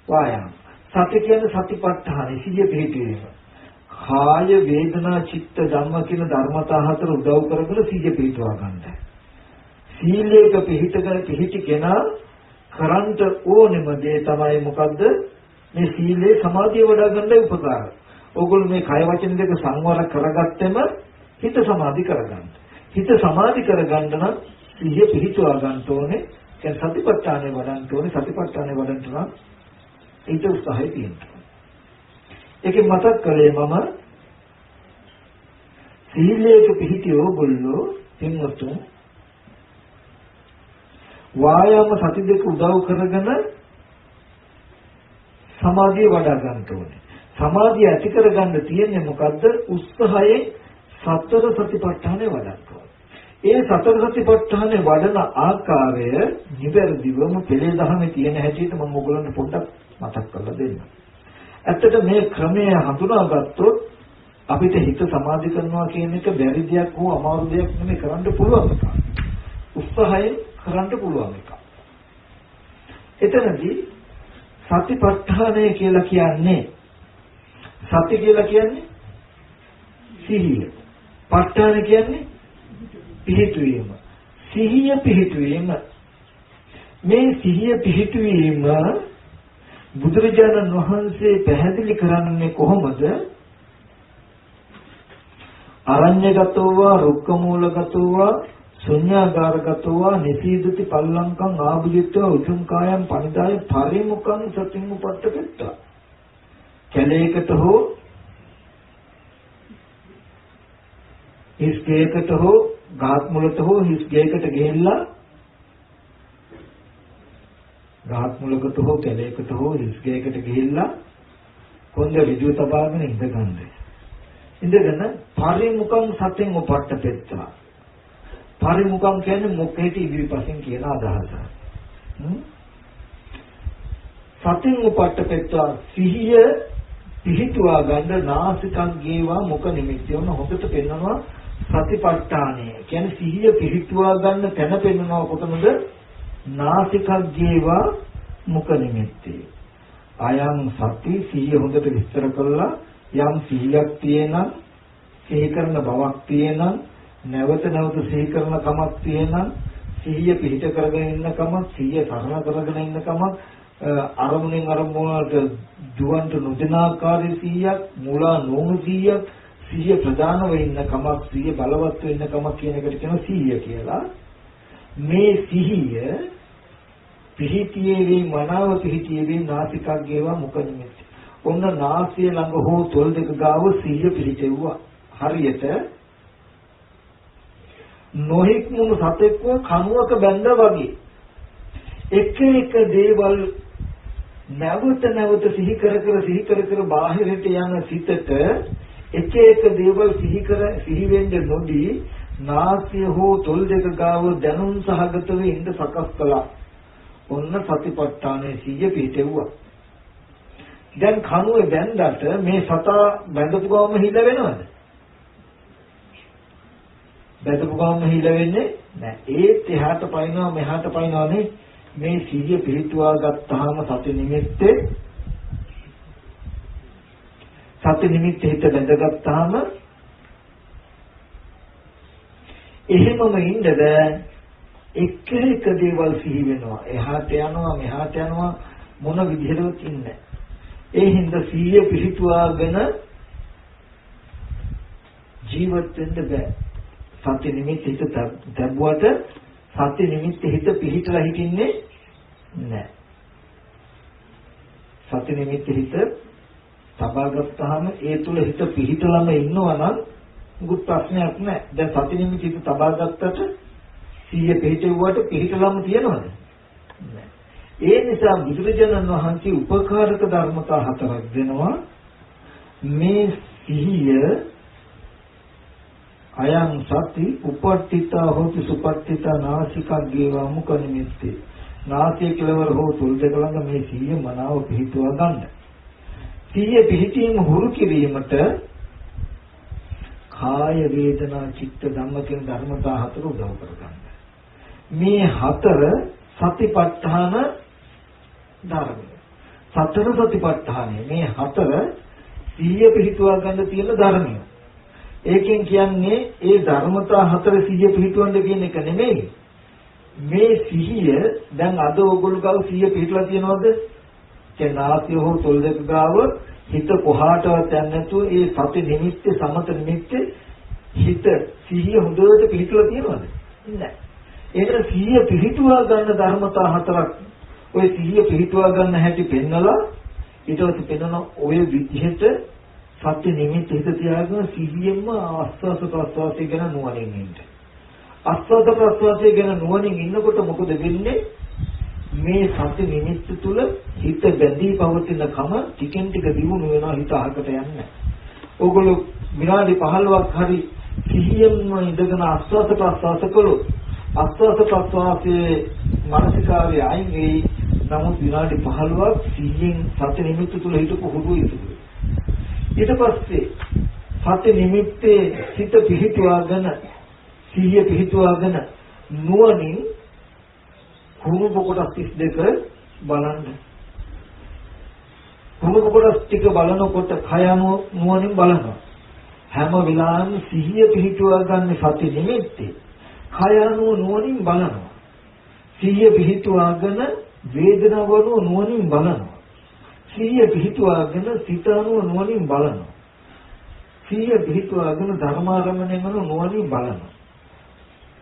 වායාම. සති කියන්නේ සතිපට්ඨාන, සිහිය පිහිටීම. කාය වේදනා චිත්ත ධම්ම කියන ධර්මතා හතර උදව් කරගෙන සිහිය පිහිටවා ගන්න. සීලයක පිහිටි කෙනා කරන්ට ඕනෙම දේ තමයි මොකද්ද? මේ සීලේ සමාධිය වඩා ගන්නයි උපකාර. ඕගොල්ලෝ මේ කය වචන දෙක සංවර කරගත්තෙම හිත සමාධි කරගන්න. හිත සමාධි කරගන්න නම් සිහිය පිහිටවා ගන්න ඕනේ. දැන් සතිපට්ඨානෙ වඩන්න ඕනේ. සතිපට්ඨානෙ වඩන්න නම් ඊට උත්සාහය තියෙනවා. ඒකෙන් මතක් කළේ මම සීලයක පිහිටිය ඕගොල්ලෝ පින්වතුන් වායාම සති දෙක උදව් කරගෙන සමාධිය වඩා ගන්න ඕනේ. සමාධිය ඇති කරගන්න තියෙන්නේ මොකද්ද? උත්සාහයෙන් සතර සතිපට්ඨානය වඩන්න ඕනේ. ඒ සතර සතිපට්ඨානය වඩන ආකාරය නිවැරදිවම පෙළේ දහමේ තියෙන හැටියට මම ඔයගොල්ලන්ට පොඩ්ඩක් මතක් කරලා දෙන්නම්. ඇත්තට මේ ක්‍රමය හඳුනාගත්තොත් අපිට හිත සමාධි කරනවා කියන එක බැරි දෙයක් හෝ අමාරු දෙයක් නෙමෙයි කරන්න පුළුවන් එකක්. උත්සාහයෙන් කරන්න පුළුවන් එකක්. එතනදී සතිපට්ඨානය කියලා කියන්නේ සති කියලා කියන්නේ සිහිය. ප ဋ ාණ කියන්නේ පිහිටුවීම. සිහිය පිහිටුවීම. මේ සිහිය පිහිටුවීම බුදුරජාණන් වහන්සේ පැහැදිලි කරන්නේ කොහොමද? අරඤ්‍යගතෝව රුක්කමූලගතෝව ශුඤ්ඤාගාරගතෝව නිසීදති පල්ලංකං ආභුජිතව උතුම් කායම් පනිදාය පරිමුඛං සතින් උපට්ඨපෙත්තා. කැලේකට හෝ හිස් ගේකට හෝ ගහක් මුලට හෝ හිස් ගේකට ගෙහිලා ගහක් මුලකට හෝ කැලේකට හෝ හිස් ගේකට ගෙහිලා කොන්ද ඍජුව තබාගෙන ඉඳගන්න. ඉඳගෙන පරිමුඛං සතින් උපට්ඨපෙත්තා. පරිමුඛං කියන්නේ මොකේට ඉදිරිපසින් කියන අදහස. සතින් උපට්ඨපෙත්තා සිහිය පිහිටුවා ගන්න නාසිකක් ගේවා මුඛ නිමිති වුණ හොඳට පෙන්වනවා සතිපට්ඨානය. කියන්නේ සිහිය පිහිටුවා ගන්න තැන පෙන්වනවා කොතනද? නාසිකක් ගේවා මුඛ නිමිති. ආයම් සති සිහිය හොඳට විස්තර කළා. යම් සිහියක් තියෙනම් සිහි කරන බවක් තියෙනම් නැවත නැවත සිහි කරන කමක් තියෙනම් සිහිය පිහිට කරගෙන ඉන්න කමක් සිහිය සරණ කරගෙන ඉන්න කමක් අරමුණෙන් අරමුණට දුවන්ට නොදෙන ආකාරයේ සිහියක් මුලා නොවුණු සිහියක් සිහිය ප්‍රධානව ඉන්න කමක් සිහිය බලවත්ව ඉන්න කමක් කියන එකට කියනවා සිහිය කියලා. මේ සිහිය පිහිටියේ මනාව පිහිටියේ නාසිකක් ගේවා මුඛ නිමිති. ඔන්න නාසය ළඟ හෝ තොල් දෙක ගාව සිහිය පිහිටෙව්වා. හරියට නොහික්මුණු සතෙක්ව කණුවක බැඳා වගේ එක එක දේවල් නැවත නැවත සිහි කර බාහිරට යන සිතට එක එක දේවල් සිහි වෙන්න නොදී නාසය හෝ තොල් දෙක ගාව දැනුම් සහගතව ඉඳ සකස් කළා. ඔන්න සතිපට්ඨානයේ සිහිය පිහිටෙව්වා. දැන් කණුවේ බැඳකට මේ සතා බැඳපු ගමම හිල වෙනවද? බැඳපු ගමම හිල වෙන්නේ නැහැ. ඒත් එහාට පයින්නවා මෙහාට පයින්නවානේ. මේ සිහිය පිහිටුවා ගත්තාම සති නිමිත්තේ හිත බැඳගත්තාම එහෙමම ඉන්න බෑ. එක එක දේවල් සිහි වෙනවා. එහාට යනවා මෙහාට යනවා මොන විදිහටවත් ඉන්නේ. ඒ හින්දා සිහිය පිහිටුවාගෙන ජීවත් වෙන්න බෑ. සති නිමිත්ත හිත දැබුවට සති නිමිත්ත හිත පිහිටලා හිටින්නේ නැහැ. සති නිමිත්ත හිත තබා ගත්තාම ඒ තුල හිත පිහිටලම ඉන්නවා නම් මුකුත් ප්‍රශ්නයක් නැහැ. දැන් සති නිමිත්ත හිත තබා ගත්තට සිහිය පිහිටුවාට පිහිටලම තියනවද? නැහැ. ඒ නිසා බුදුරජාණන් වහන්සේ උපකාරක ධර්මතා හතරක් දෙනවා. මේ සිහිය අයං සති උපට්ඨිතා හෝති සුපට්ඨිතා නාසිකක් ගේවා මුඛ නිමිත්තේ. නාසය කෙලවර හෝ තුල් දෙක ළඟ මේ සිහිය මනාව පිහිටුවා ගන්න. සිහිය පිහිටීම හුරු කිරීමට කාය වේදනා චිත්ත ධම්ම කියන ධර්මතා හතර උදව් කරගන්න. මේ හතර සතිපට්ඨාන ධර්මය. සතර සතිපට්ඨානය මේ හතර සිහිය පිහිටුවා ගන්න තියෙන ධර්මය. ඒකෙන් කියන්නේ ඒ ධර්මතා හතර සිහිය පිහිටවන්න කියන එක නෙමෙයි. මේ සිහිය දැන් අද ඕගොල්ලෝ ගාව සිහිය පිහිටලා තියනවද? ඒ නාසය හෝ තොල් දෙක ගාව හිත කොහාටවත් යන්නේ නැතුව ඒ සති නිමිත්තේ සමත නිමිත්තේ හිත සිහිය හොඳට පිහිටලා තියනවද? නැහැ. ඒකට සිහිය පිහිටුවා ගන්න ධර්මතා හතරක්. ඔය සිහිය පිහිටුවා ගන්න හැටි පෙන්නලා ඊට පස්සේ පෙන්නන ඔය විදිහට සත්‍ය නිමිති හිත තියාගෙන සිහියෙන්ම ආස්වාද ප්‍රස්වාසය ගැන නුවණින් ඉන්න. ආස්වාද ප්‍රස්වාසය ගැන නුවණින් ඉන්නකොට මොකද වෙන්නේ? මේ සත්‍ය නිමිති තුල හිත බැඳී පවතින කම ටිකෙන් ටික දියුණු වෙනවා. හිත අහකට යන්නේ. ඕගොල්ලෝ විනාඩි 15ක් හරි සිහියෙන්ම ඉඳගෙන ආස්වාද ප්‍රස්වාස කළොත් ආස්වාද ප්‍රස්වාසයේ මානසිකාර්ය අයින් වෙයි. නමුත් විනාඩි 15ක් සිහියෙන් සත්‍ය නිමිති තුල හිත පුහුණු වෙයි. ඊට පස්සේ සති නිමිත්තේ සිත පිහිටුවාගෙන සිහිය පිහිටුවාගෙන නුවණින් කුණුප කොටස් 32 බලන්න. කුණුප කොටස් ටික බලනකොට කය අනුව නුවණින් බලනවා. හැම වෙලාවෙම සිහිය පිහිටුවා ගන්න සති නිමිත්තේ කය අනුව නුවණින් බලනවා. සිහිය පිහිටුවාගෙන වේදනාව අනුව නුවණින් බලනවා. සිහිය පිහිටුවාගෙන සිත අනුව නුවණින් බලනවා. සිහිය පිහිටුවාගෙන ධර්මාරමණයෙන් අනුව නුවණින් බලනවා.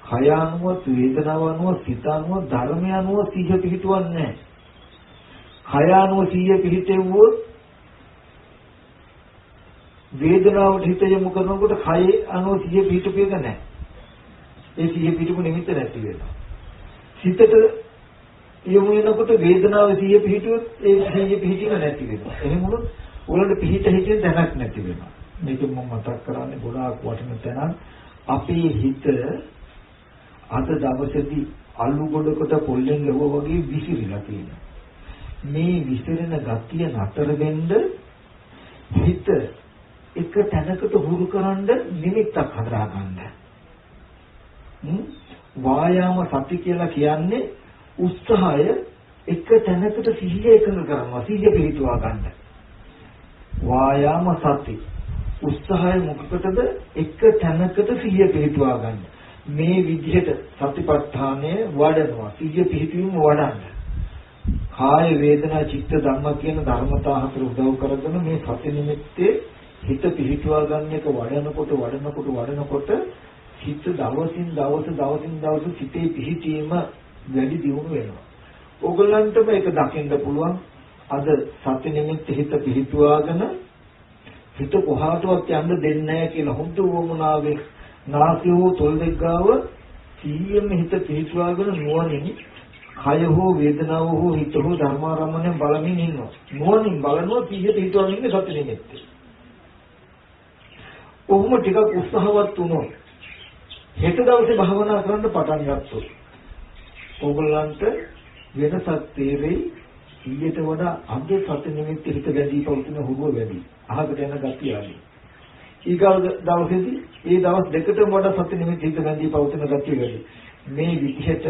කය අනුව වේදනාව අනුව සිත අනුව ධර්මය අනුව සිහිය පිහිටුවන්නේ නැහැ. කය අනුව සිහිය පිහිටෙව්වොත් වේදනාවට හිත යොමු කරනකොට කය අනුව සිහිය පිහිටුපේක නැහැ. ඒ සිහිය පිහිටුපු නිමිත්ත නැති වෙනවා. සිතට යොමු වෙනකොට වේදනාව සිහිය පිහිටුවොත් ඒ සිහිය පිහිටීම නැති වෙනවා. එහෙම වුණොත් උගලට පිහිට හිතේ දැනක් නැති වෙනවා. මේක මම මතක් කරන්නේ ගොඩාක් වටින තැනක්. අපේ හිත අද දවසේදී අලු ගොඩකට පොල්ලෙන් ගහුවා වගේ විසිරිලා තියෙනවා. මේ විසිරෙන ගතිය නතර වෙන්න හිත එක තැනකට හුරු කරන්න නිමිත්තක් හදා ගන්න. වායාම සති කියලා කියන්නේ උත්සාහය එක තැනකට සිහිය එකඟ කරනවා. සිහිය පිහිටුවා ගන්න. වායාම සති උත්සාහය මොකකටද? එක තැනකට සිහිය පිහිටුවා ගන්න. මේ විදිහට සතිපට්ඨානය වඩනවා. සිහිය පිහිටවීම වඩන්න. කාය වේදනා චිත්ත ධම්ම කියන ධර්මතා හතර උදව් කරගෙන මේ සති නිමිත්තේ හිත පිහිටුවා ගන්න එක වඩනකොට හිත දවසින් දවස සිතේ පිහිටීම වැඩි දියුණු වෙනවා. ඕගොල්ලන්ටම ඒක දකින්න පුළුවන්. අද සති නිමිත්තේ හිත පිහිටුවාගෙන හිත කොහාටවත් යන්න දෙන්නේ නැහැ කියලා හොඳ වමනාවේ නාසය හෝ තොල් දෙක ගාව සිහියෙන් හිත පිහිටුවාගෙන නුවණින් කය හෝ වේදනාව හෝ හිත හෝ ධර්මාරම්මණය බලමින් ඉන්නවා. නුවණින් බලනවා සිහිය පිහිටුවාගෙන ඉන්නේ සති නිමිත්තේ. ඔහොම ටිකක් උත්සාහවත් වුණොත් හෙට දවසේ භාවනා කරන්න පටන් ගත්තොත් ඕගොල්ලන්ට වෙනසක් තේරෙයි. ඊට වඩා අද සති නිමිත්තේ හිත ගැදී පවතින හුරුව වැඩි. අහකට යන ගතිය ආදී. ඊගාව දවසේදී ඒ දවස් දෙකටම වඩා සති නිමිත්තේ හිත ගැදී පවතින ගතිය වැඩි. මේ විදිහට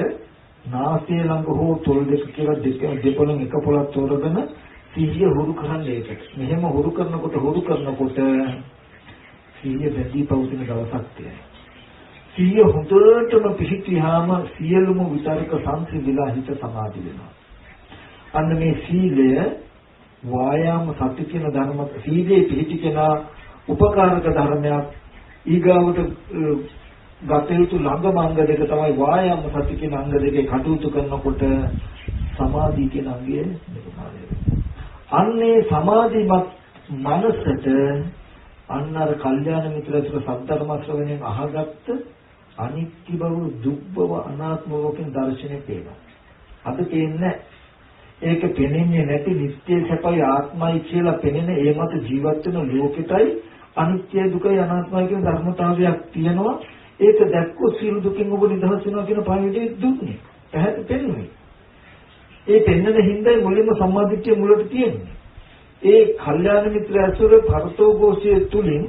නාසය ළඟ හෝ තොල් දෙක කියලා දෙපොළෙන් එක පොළක් තෝරගෙන සිහිය හුරු කරන්නේ ඒකට. මෙහෙම හුරු කරනකොට සිහිය වැඩි පවතින දවසක් තියෙනවා. සිහිය හොඳටම පිහිටියාම සියලුම විතරක සංසිඳිලා හිත සමාධි වෙනවා. අන්න මේ සීලය වායාම සති කියන ධර්ම සීලේ පිහිටි කෙනා උපකාරක ධර්මයක්. ඊගාවට ගත යුතු ළඟම අංග දෙක තමයි වායාම සති කියන අංග දෙකේ කටයුතු කරනකොට සමාධි කියන අංගය නිර්මාණය වෙනවා. අන්නේ සමාධිමත් මනසට අන්නර කල්යාණ මිත්‍රත්ව සද්ධර්ම ශ්‍රවණයෙන් අහගත්ත අනිත්‍ය බව දුක් බව අනාත්ම බව කියන දර්ශනය පේනවා. අද පේන්නේ ඒක පෙනෙන්නේ නැති නිත්‍ය සැපයි ආත්මයි කියලා පෙනෙන ඒ මත ජීවත් වෙන ලෝකෙටයි අනිත්‍ය දුකයි අනාත්මයි කියන ධර්මතාවයක් තියෙනවා. ඒක දැක්කොත් සියලු දුකින් ඔබ නිදහස් වෙනවා කියන පණිවිඩය දුන්නේ. පැහැදිලි පෙන්වන්නේ. ඒ පෙන්වන හින්දායි මුලින්ම සම්මාදිට්ඨිය මුලට තියෙන්නේ. ඒ කල්යාණ මිත්‍ර ඇසුර භරතෝഘോഷයේ තුලින්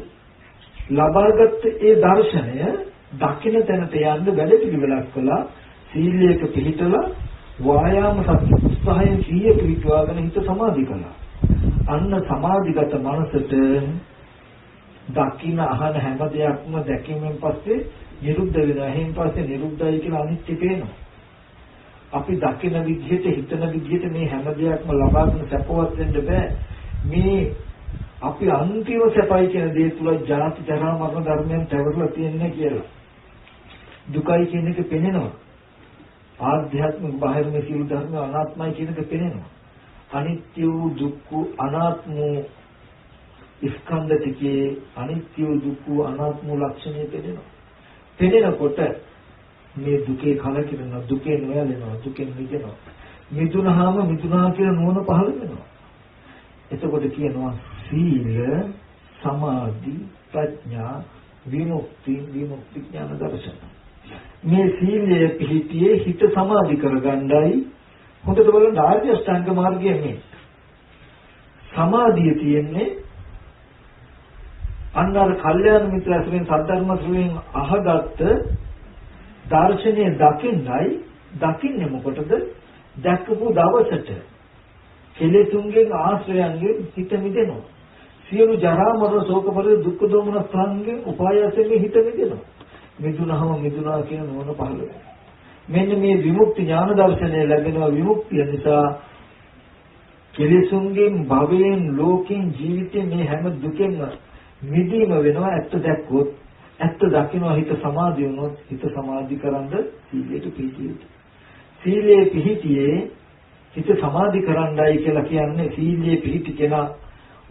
ලබාගත් ඒ දර්ශනය දකින්න තැනට යන්න වැඩ පිළිවෙලක් කළා. සීලයක පිළිතලා වායාම සති උත්සාහයෙන් සිහිය පිටවාගෙන හිත සමාධි කළා. අන්න සමාධිගත මනසට දකින්න අහන හැම දෙයක්ම දැකීමෙන් පස්සේ නිරුද්ධ වෙනවා. එහෙන් පස්සේ නිරුද්ධයි කියලා අනිත්‍ය පේනවා. අපි දකින විදිහට හිතන විදිහට මේ හැම දෙයක්ම ලබාගෙන සැපවත් වෙන්න බෑ. මේ අපි අන්තිම සැපයි කියන දේ තුල ජාති ජරා මරණ ධර්මයන් තවරලා තියෙන්නේ කියලා. දුකයි කියන එක පෙනෙනවා. ආධ්‍යාත්මික බාහිර මේ සියලු ධර්ම අනාත්මයි කියන එක පෙනෙනවා. අනිත්‍ය වූ දුක්ඛ අනාත්ම ස්කන්ධ ටිකේ අනිත්‍ය දුක්ඛ අනාත්ම ලක්ෂණය පෙනෙනවා. පෙනෙනකොට මේ දුකේ කලකිරෙනවා, දුකේ නොයැලෙනවා, දුකෙන් මිදෙනවා. මිදුනහම මිදුනා කියන නුවණ පහළ වෙනවා. එතකොට කියනවා සීල, සමාධි, ප්‍රඥා, විමුක්ති ඥාන දර්ශන. මේ සීලය පිළිතියේ හිත සමාධි කරගන්නයි හොඳට බලන්න ආර්ය අෂ්ටාංග මාර්ගයේ මේ සමාධිය තියෙන්නේ අන්න අර කල්යාණ මිත්‍ර ඇසුරෙන් සද්ධර්ම ශ්‍රවණයෙන් අහගත්ත දර්ශනීය දකින්නේ මොකටද? දැක්කපු දවසට කෙලෙසුන්ගෙන් ආශ්‍රයයන්ගෙන් හිත මිදෙනවා. සියලු ජරා මරණ ශෝක පරිදේ දුක්ඛ දෝමන ස්ථානගෙන් උපායයෙන් හිත මිදෙනවා. මිදුණා කියන නෝන පහළ වෙනවා. මෙන්න මේ විමුක්ති ඥාන දර්ශනය ලැබෙනවා. විමුක්තිය නිසා කෙලෙසුන්ගෙන් භවයෙන් ලෝකෙන් ජීවිතේ මේ හැම දුකෙන්ම මිදීම වෙනවා. ඇත්ත දැක්කොත් ඇත්ත දකිනවා. හිත සමාධි වුණොත් හිත සමාධි කරන්ද සීලයට පිහිටිය යුතුයි. සීලයේ පිහිටියේ හිත සමාධි කරන්නයි කියලා කියන්නේ සීලයේ පිහිටි කෙනා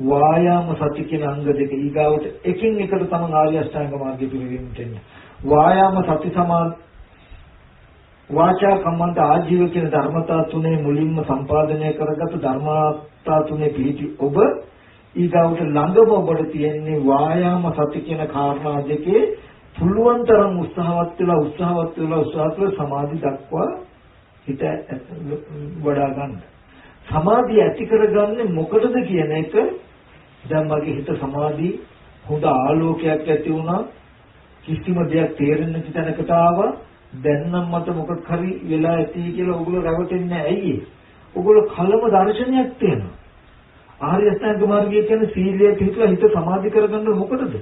වායාම සති කියන අංග දෙක ඊගාවට එකින් එකට තමයි ආර්ය අෂ්ටාංග මාර්ගයේ පිළිවෙන්නට එන්නේ. වායාම සති සමාධි වාචා කම්මන්ත ආජීව කියන ධර්මතා තුනේ මුලින්ම සම්පාදනය කරගත් ධර්මතා තුනේ පිහිටි ඔබ ඊගාවට ළඟම ඔබට තියෙන්නේ වායාම සති කියන කාරණා දෙකේ පුළුවන් තරම් උත්සාහවත් වෙලා සමාධි දක්වා හිත වඩා ගන්න. සමාධිය ඇති කරගන්නේ මොකටද කියන එක දැන් මගේ හිත සමාධි හොඳ ආලෝකයක් ඇති වුණා. කිසිම දෙයක් තේරෙන්නේ නැති තැනකට ආවා. දැන් නම් මට මොකක් හරි වෙලා ඇති කියලා ඔයගොල්ලෝ රැවටෙන්නේ නැහැ. ඇයි ඒ? ඔයගොල්ලෝ කලම දර්ශනයක් තියෙනවා. ආර්ය අෂ්ටාංග මාර්ගය කියන්නේ සීලයේ පිහිටලා හිත සමාධි කරගන්න මොකටද?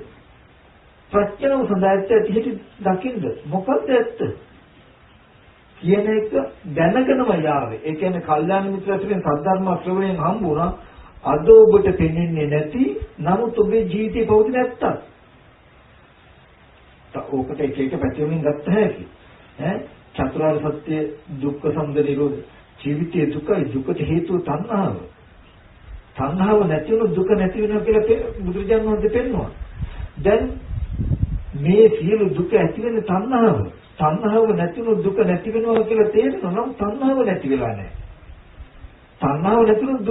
ප්‍රඥාව සඳහාත් ඇති දකින්න. මොකක්ද ඇත්ත? කියන එක දැනගෙනම යාවේ. ඒ කියන්නේ කල්යාණ මිත්‍රයන් සද්ධර්ම ශ්‍රවණයෙන් හම්බ වුණා. අද ඔබට පෙනෙන්නේ නැති නමුත් ඔබේ ජීවිතේ පවතින ඇත්තක්. ඕකට එක එක පැතිවලින් ගත්ත හැකි. චතුරාර්ය සත්‍ය දුක්ඛ සමුදය නිරෝධ ජීවිතයේ දුකට හේතුව තණ්හාව. තණ්හාව නැති වුණොත් දුක නැති වෙනවා කියලා බුදුරජාණන් වහන්සේ පෙන්වනවා. දැන් මේ සියලු දුක ඇති වෙන තණ්හාව. තණ්හාව නැති වුණොත් දුක නැති වෙනවා කියලා තේරෙනවා නම් තණ්හාව නැති වෙලා නැහැ. තණ්හාව නැති වුණොත්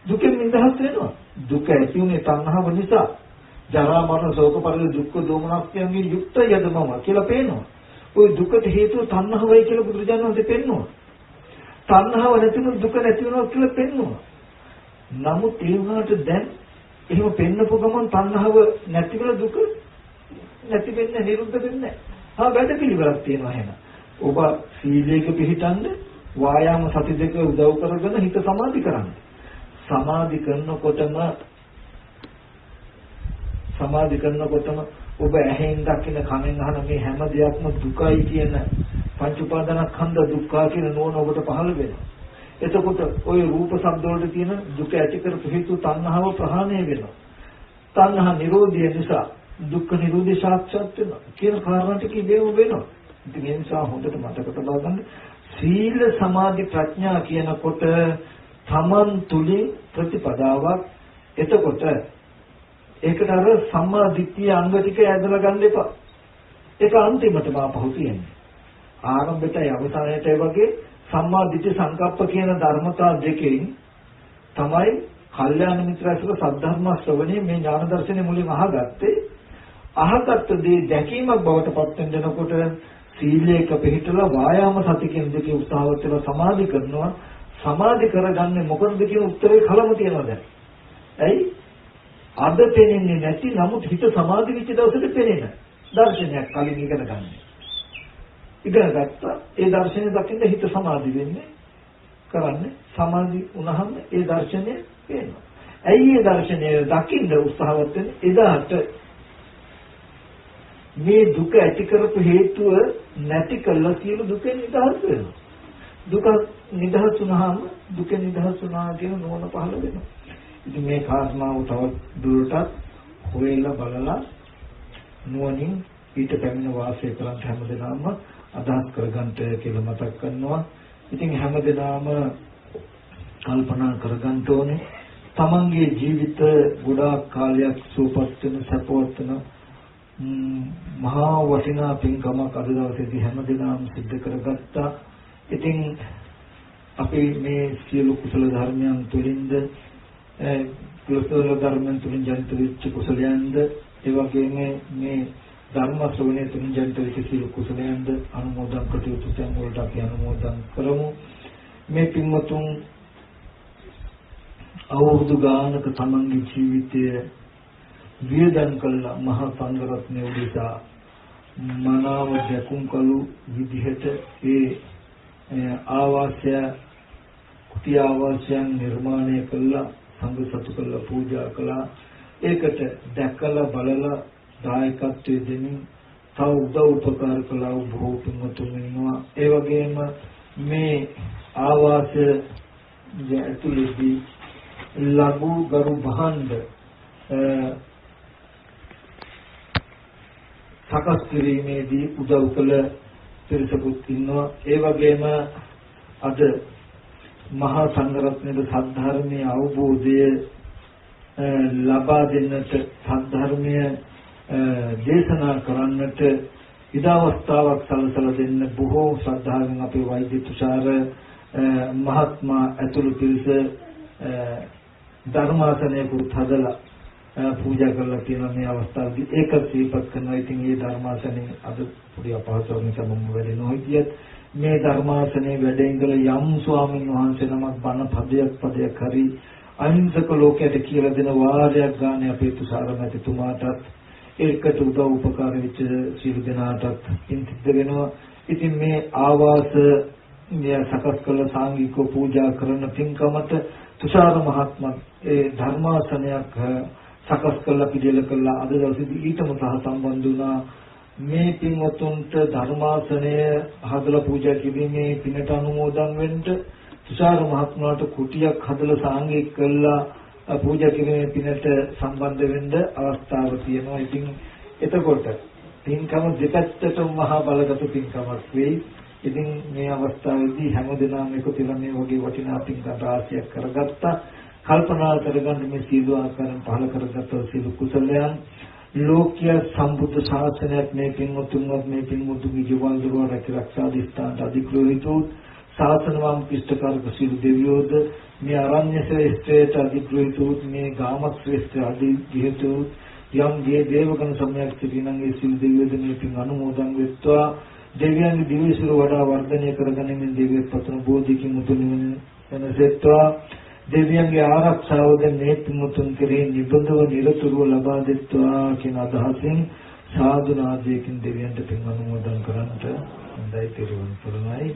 දුකෙන් නිදහස් වෙනවා. දුක ඇති වුණේ තණ්හාව නිසා. ජරා මරණ ශෝක පරිදේ දුක්ඛ දෝමනස්යෙන් යුක්තයද මම කියලා පේනවා. ওই දුකට හේතුව තණ්හාවයි කියලා බුදුරජාණන් වහන්සේ පෙන්වනවා. තණ්හාව නැති වුණොත් දුක නැති වෙනවා කියලා පෙන්වනවා. නමුත් ඒ වුණාට දැන් එහෙම පෙන්නපු ගමන් තණ්හාව නැති වෙලා දුක නැති වෙන්නේ නිරුද්ධ වෙන්නේ. වැඩ පිළිවෙලක් තියෙනවා එහෙනම්. ඔබ සීලයක පිළිටන්න වායාම සති දෙක උදව් කරගෙන හිත සමාධි කරන්න. සමාධි කරනකොටම ඔබ ඇහෙන් දකින කනෙන් අහන මේ හැම දෙයක්ම දුකයි කියන පංච උපාදානස්කන්ධ දුක්ඛ කියන නෝන ඔබට පහළ වෙනවා. එතකොට ওই රූප ශබ්ද වලට තියෙන දුක ඇති කරපු හේතු තණ්හාව ප්‍රහාණය වෙනවා. තණ්හා නිරෝධය නිසා දුක්ඛ නිරෝධය සාක්ෂාත් වෙනවා කියන කාරණා ටික ඉබේම වෙනවා. ඉතින් ඒ නිසා හොඳට මතක තබා ගන්න සීල සමාධි ප්‍රඥා කියනකොට තමන් තුලින් ප්‍රතිපදාවක්. එතකොට ඒකට අර සම්මා දිට්ඨිය අංග ටික ඇදලා ගන්න එපා. ඒක අන්තිමටම ආපහු තියෙන්නේ. ආරම්භයටයි අවසානයටයි වගේ සම්මා දිට්ඨි සංකප්ප කියන ධර්මතා දෙකෙන් තමයි කල්යාණ මිත්‍රාසුර සද්ධර්ම ශ්‍රවණේ මේ ඥාන දර්ශනේ මුලින් අහගත්තේ. අහගත්ත දේ දැකීමක් බවට පත් වෙනකොට සීලයක පිළිපදලා වායාම සති කියන දෙකේ උත්සාහවත් වෙලා සමාධි කරනවා. සමාධි කරගන්නේ මොකද කියන උත්තරේ කලම තියෙනවා දැන්. ඇයි? අද පෙනෙන්නේ නැති නමුත් හිත සමාධි වෙච්ච දවසට පෙනෙන දර්ශනයක් කලින් ඉගෙන ගන්න. ඉගෙන ගත්තා ඒ දර්ශනය දකින්න හිත සමාධි වෙන්නේ කරන්නේ සමාධි වුණාම ඒ දර්ශනය පේනවා. ඇයි ඒ දර්ශනය දකින්න උත්සාහවත් වෙන්නේ? එදාට මේ දුක ඇති කරපු හේතුව නැති කළා කියන දුකෙන් නිදහස් වෙනවා. දුක නිදහස් වුණාම දුකෙන් නිදහස් වුණා කියන නෝන පහළ වෙනවා. ඉතින් මේ කාරණාව තව දුරටත් හොයලා බලලා නුවණින් ඊට පැමිණ වාසය කරන් හැමදෙනාම අදහස් කරගන්නට කියලා මතක් කරනවා. ඉතින් හැමදෙනාම කල්පනා කරගන්න ඕනේ තමන්ගේ ජීවිත ගොඩාක් කාලයක් සූපත් වෙන සපවත් වෙන මහා වටිනා පින්කමක් අද දවසේදී හැමදෙනාම සිද්ධ කරගත්තා. ඉතින් අපි මේ සියලු කුසල ධර්මයන් තුළින්ද කුසල ධර්මයන් තුළින් ජනිත වෙච්ච කුසලයන්ද ඒ වගේම මේ ධර්ම ශ්‍රවණය තුළින් ජනිත වෙච්ච සියලු කුසලයන්ද අනුමෝදන් කටයුතු සෑම වලට අපි අනුමෝදන් කරමු. මේ පින්වතුන් අවුරුදු ගානක තමන්ගේ ජීවිතය වියදම් කළා මහා සංඝරත්නය උදෙසා මනාව දැකුම් කළු විදිහට ඒ ආවාසය කුටි ආවාසයන් නිර්මාණය කළා සංඝ සතු කළා පූජා කළා ඒකට දැකලා බලලා දායකත්වයේ දෙමින් තව උදව් උපකාර කළා බොහෝ තුන්තුන් ඉන්නවා ඒ වගේම මේ ආවාසය ඇතුළේදී ලඝු ගරු භාණ්ඩ සකස් කිරීමේදී උදව් කළ පිරිසකුත් ඉන්නවා ඒ වගේම අද මහා සංඝරත්නයේ සද්ධර්මයේ අවබෝධය ලබා දෙන්නට සද්ධර්මය දේශනා කරන්නට ඉදාවස්ථාවක් සලසලා දෙන්න බොහෝ ශ්‍රද්ධාවෙන් අපේ වෛද්‍ය තුෂාර මහත්මයා ඇතුළු පිරිස ධර්මාසනයකට හදලා පූජා කරලා තියෙන මේ අවස්ථාවේදී ඒක සිහිපත් කරනවා. ඉතින් මේ ධර්මාසනේ අද පොඩි අපහසුතාවක් නිසා මම වැඩ නොහිටියත් මේ ධර්මාසනේ වැඩ ඉඳලා යම් ස්වාමීන් වහන්සේ නමක් බණ පදයක් හරි අහිංසක ලෝකයට කියලා දෙන වාරයක් ගන්න අපේ තුෂාර මැතිතුමාටත් ඒකට උදව් උපකාර වෙච්ච සියලු දෙනාටත් සිද්ධ වෙනවා. ඉතින් මේ ආවාස සකස් කළ සාංගික පූජා කරන පින්කමට තුෂාර මහත්මයා ඒ ධර්මාසනයක් සකස් කළා පිළියෙල කළා අද දවසේදී ඊටම සහ සම්බන්ධ වුණා මේ පින්වතුන්ට ධර්මාසනය හදලා පූජා කිරීමේ පිනට අනුමෝදන් වෙන්න තුෂාර මහත්මයාට කුටියක් හදලා සාංගික කළා පූජා කිරීමේ පිනට සම්බන්ධ වෙන්න අවස්ථාව තියෙනවා. ඉතින් එතකොට පින්කම දෙපැත්තටම මහා බලගත් පින්කමක් වෙයි. ඉතින් මේ අවස්ථාවේදී හැමදෙනාම එකතු වෙලා මේ වගේ වටිනා පින්කම් රාශියක් කරගත්තා. කල්පනා කරගන්න මේ සීල ආකාරයෙන් පහල කරගත්ත සීල කුසලයන් ලෝකීය සම්බුද්ධ ශාසනයක් මේ පින්වතුන්වත් මේ පින්වතුන්ගේ ජීවන දරුවා රැකරක්ෂා දිස්ත්‍රාන්ත අධිග්‍රහිතෝ ශාසනවම් පිෂ්ඨකාරක සීල දෙවියෝද මේ ආරණ්‍ය ශ්‍රේෂ්ඨයට අධිග්‍රහිතෝ මේ ගාම ශ්‍රේෂ්ඨ අධිග්‍රහිතෝ යම් ගේ දේවගණ සම්‍යක් සිටිනන්ගේ සීල දෙවියෝද මේ පින් අනුමෝදන් වෙත්වා දෙවියන්ගේ දිවිසිර වඩා වර්ධනය කරගැනීමෙන් දෙවියන් පතන බෝධිකින් මුතුන් වෙනසෙත්වා දෙවියන්ගේ ආරක්ෂාවද මේ පින්වතුන් කෙරෙහි නිබඳව නිරතුරුව ලබා දෙත්වා කියන අදහසින් සාදු නාදයකින් දෙවියන්ට පින් අනුමෝදන් කරන්නට හොඳයි. පිරුවන් සරණයි.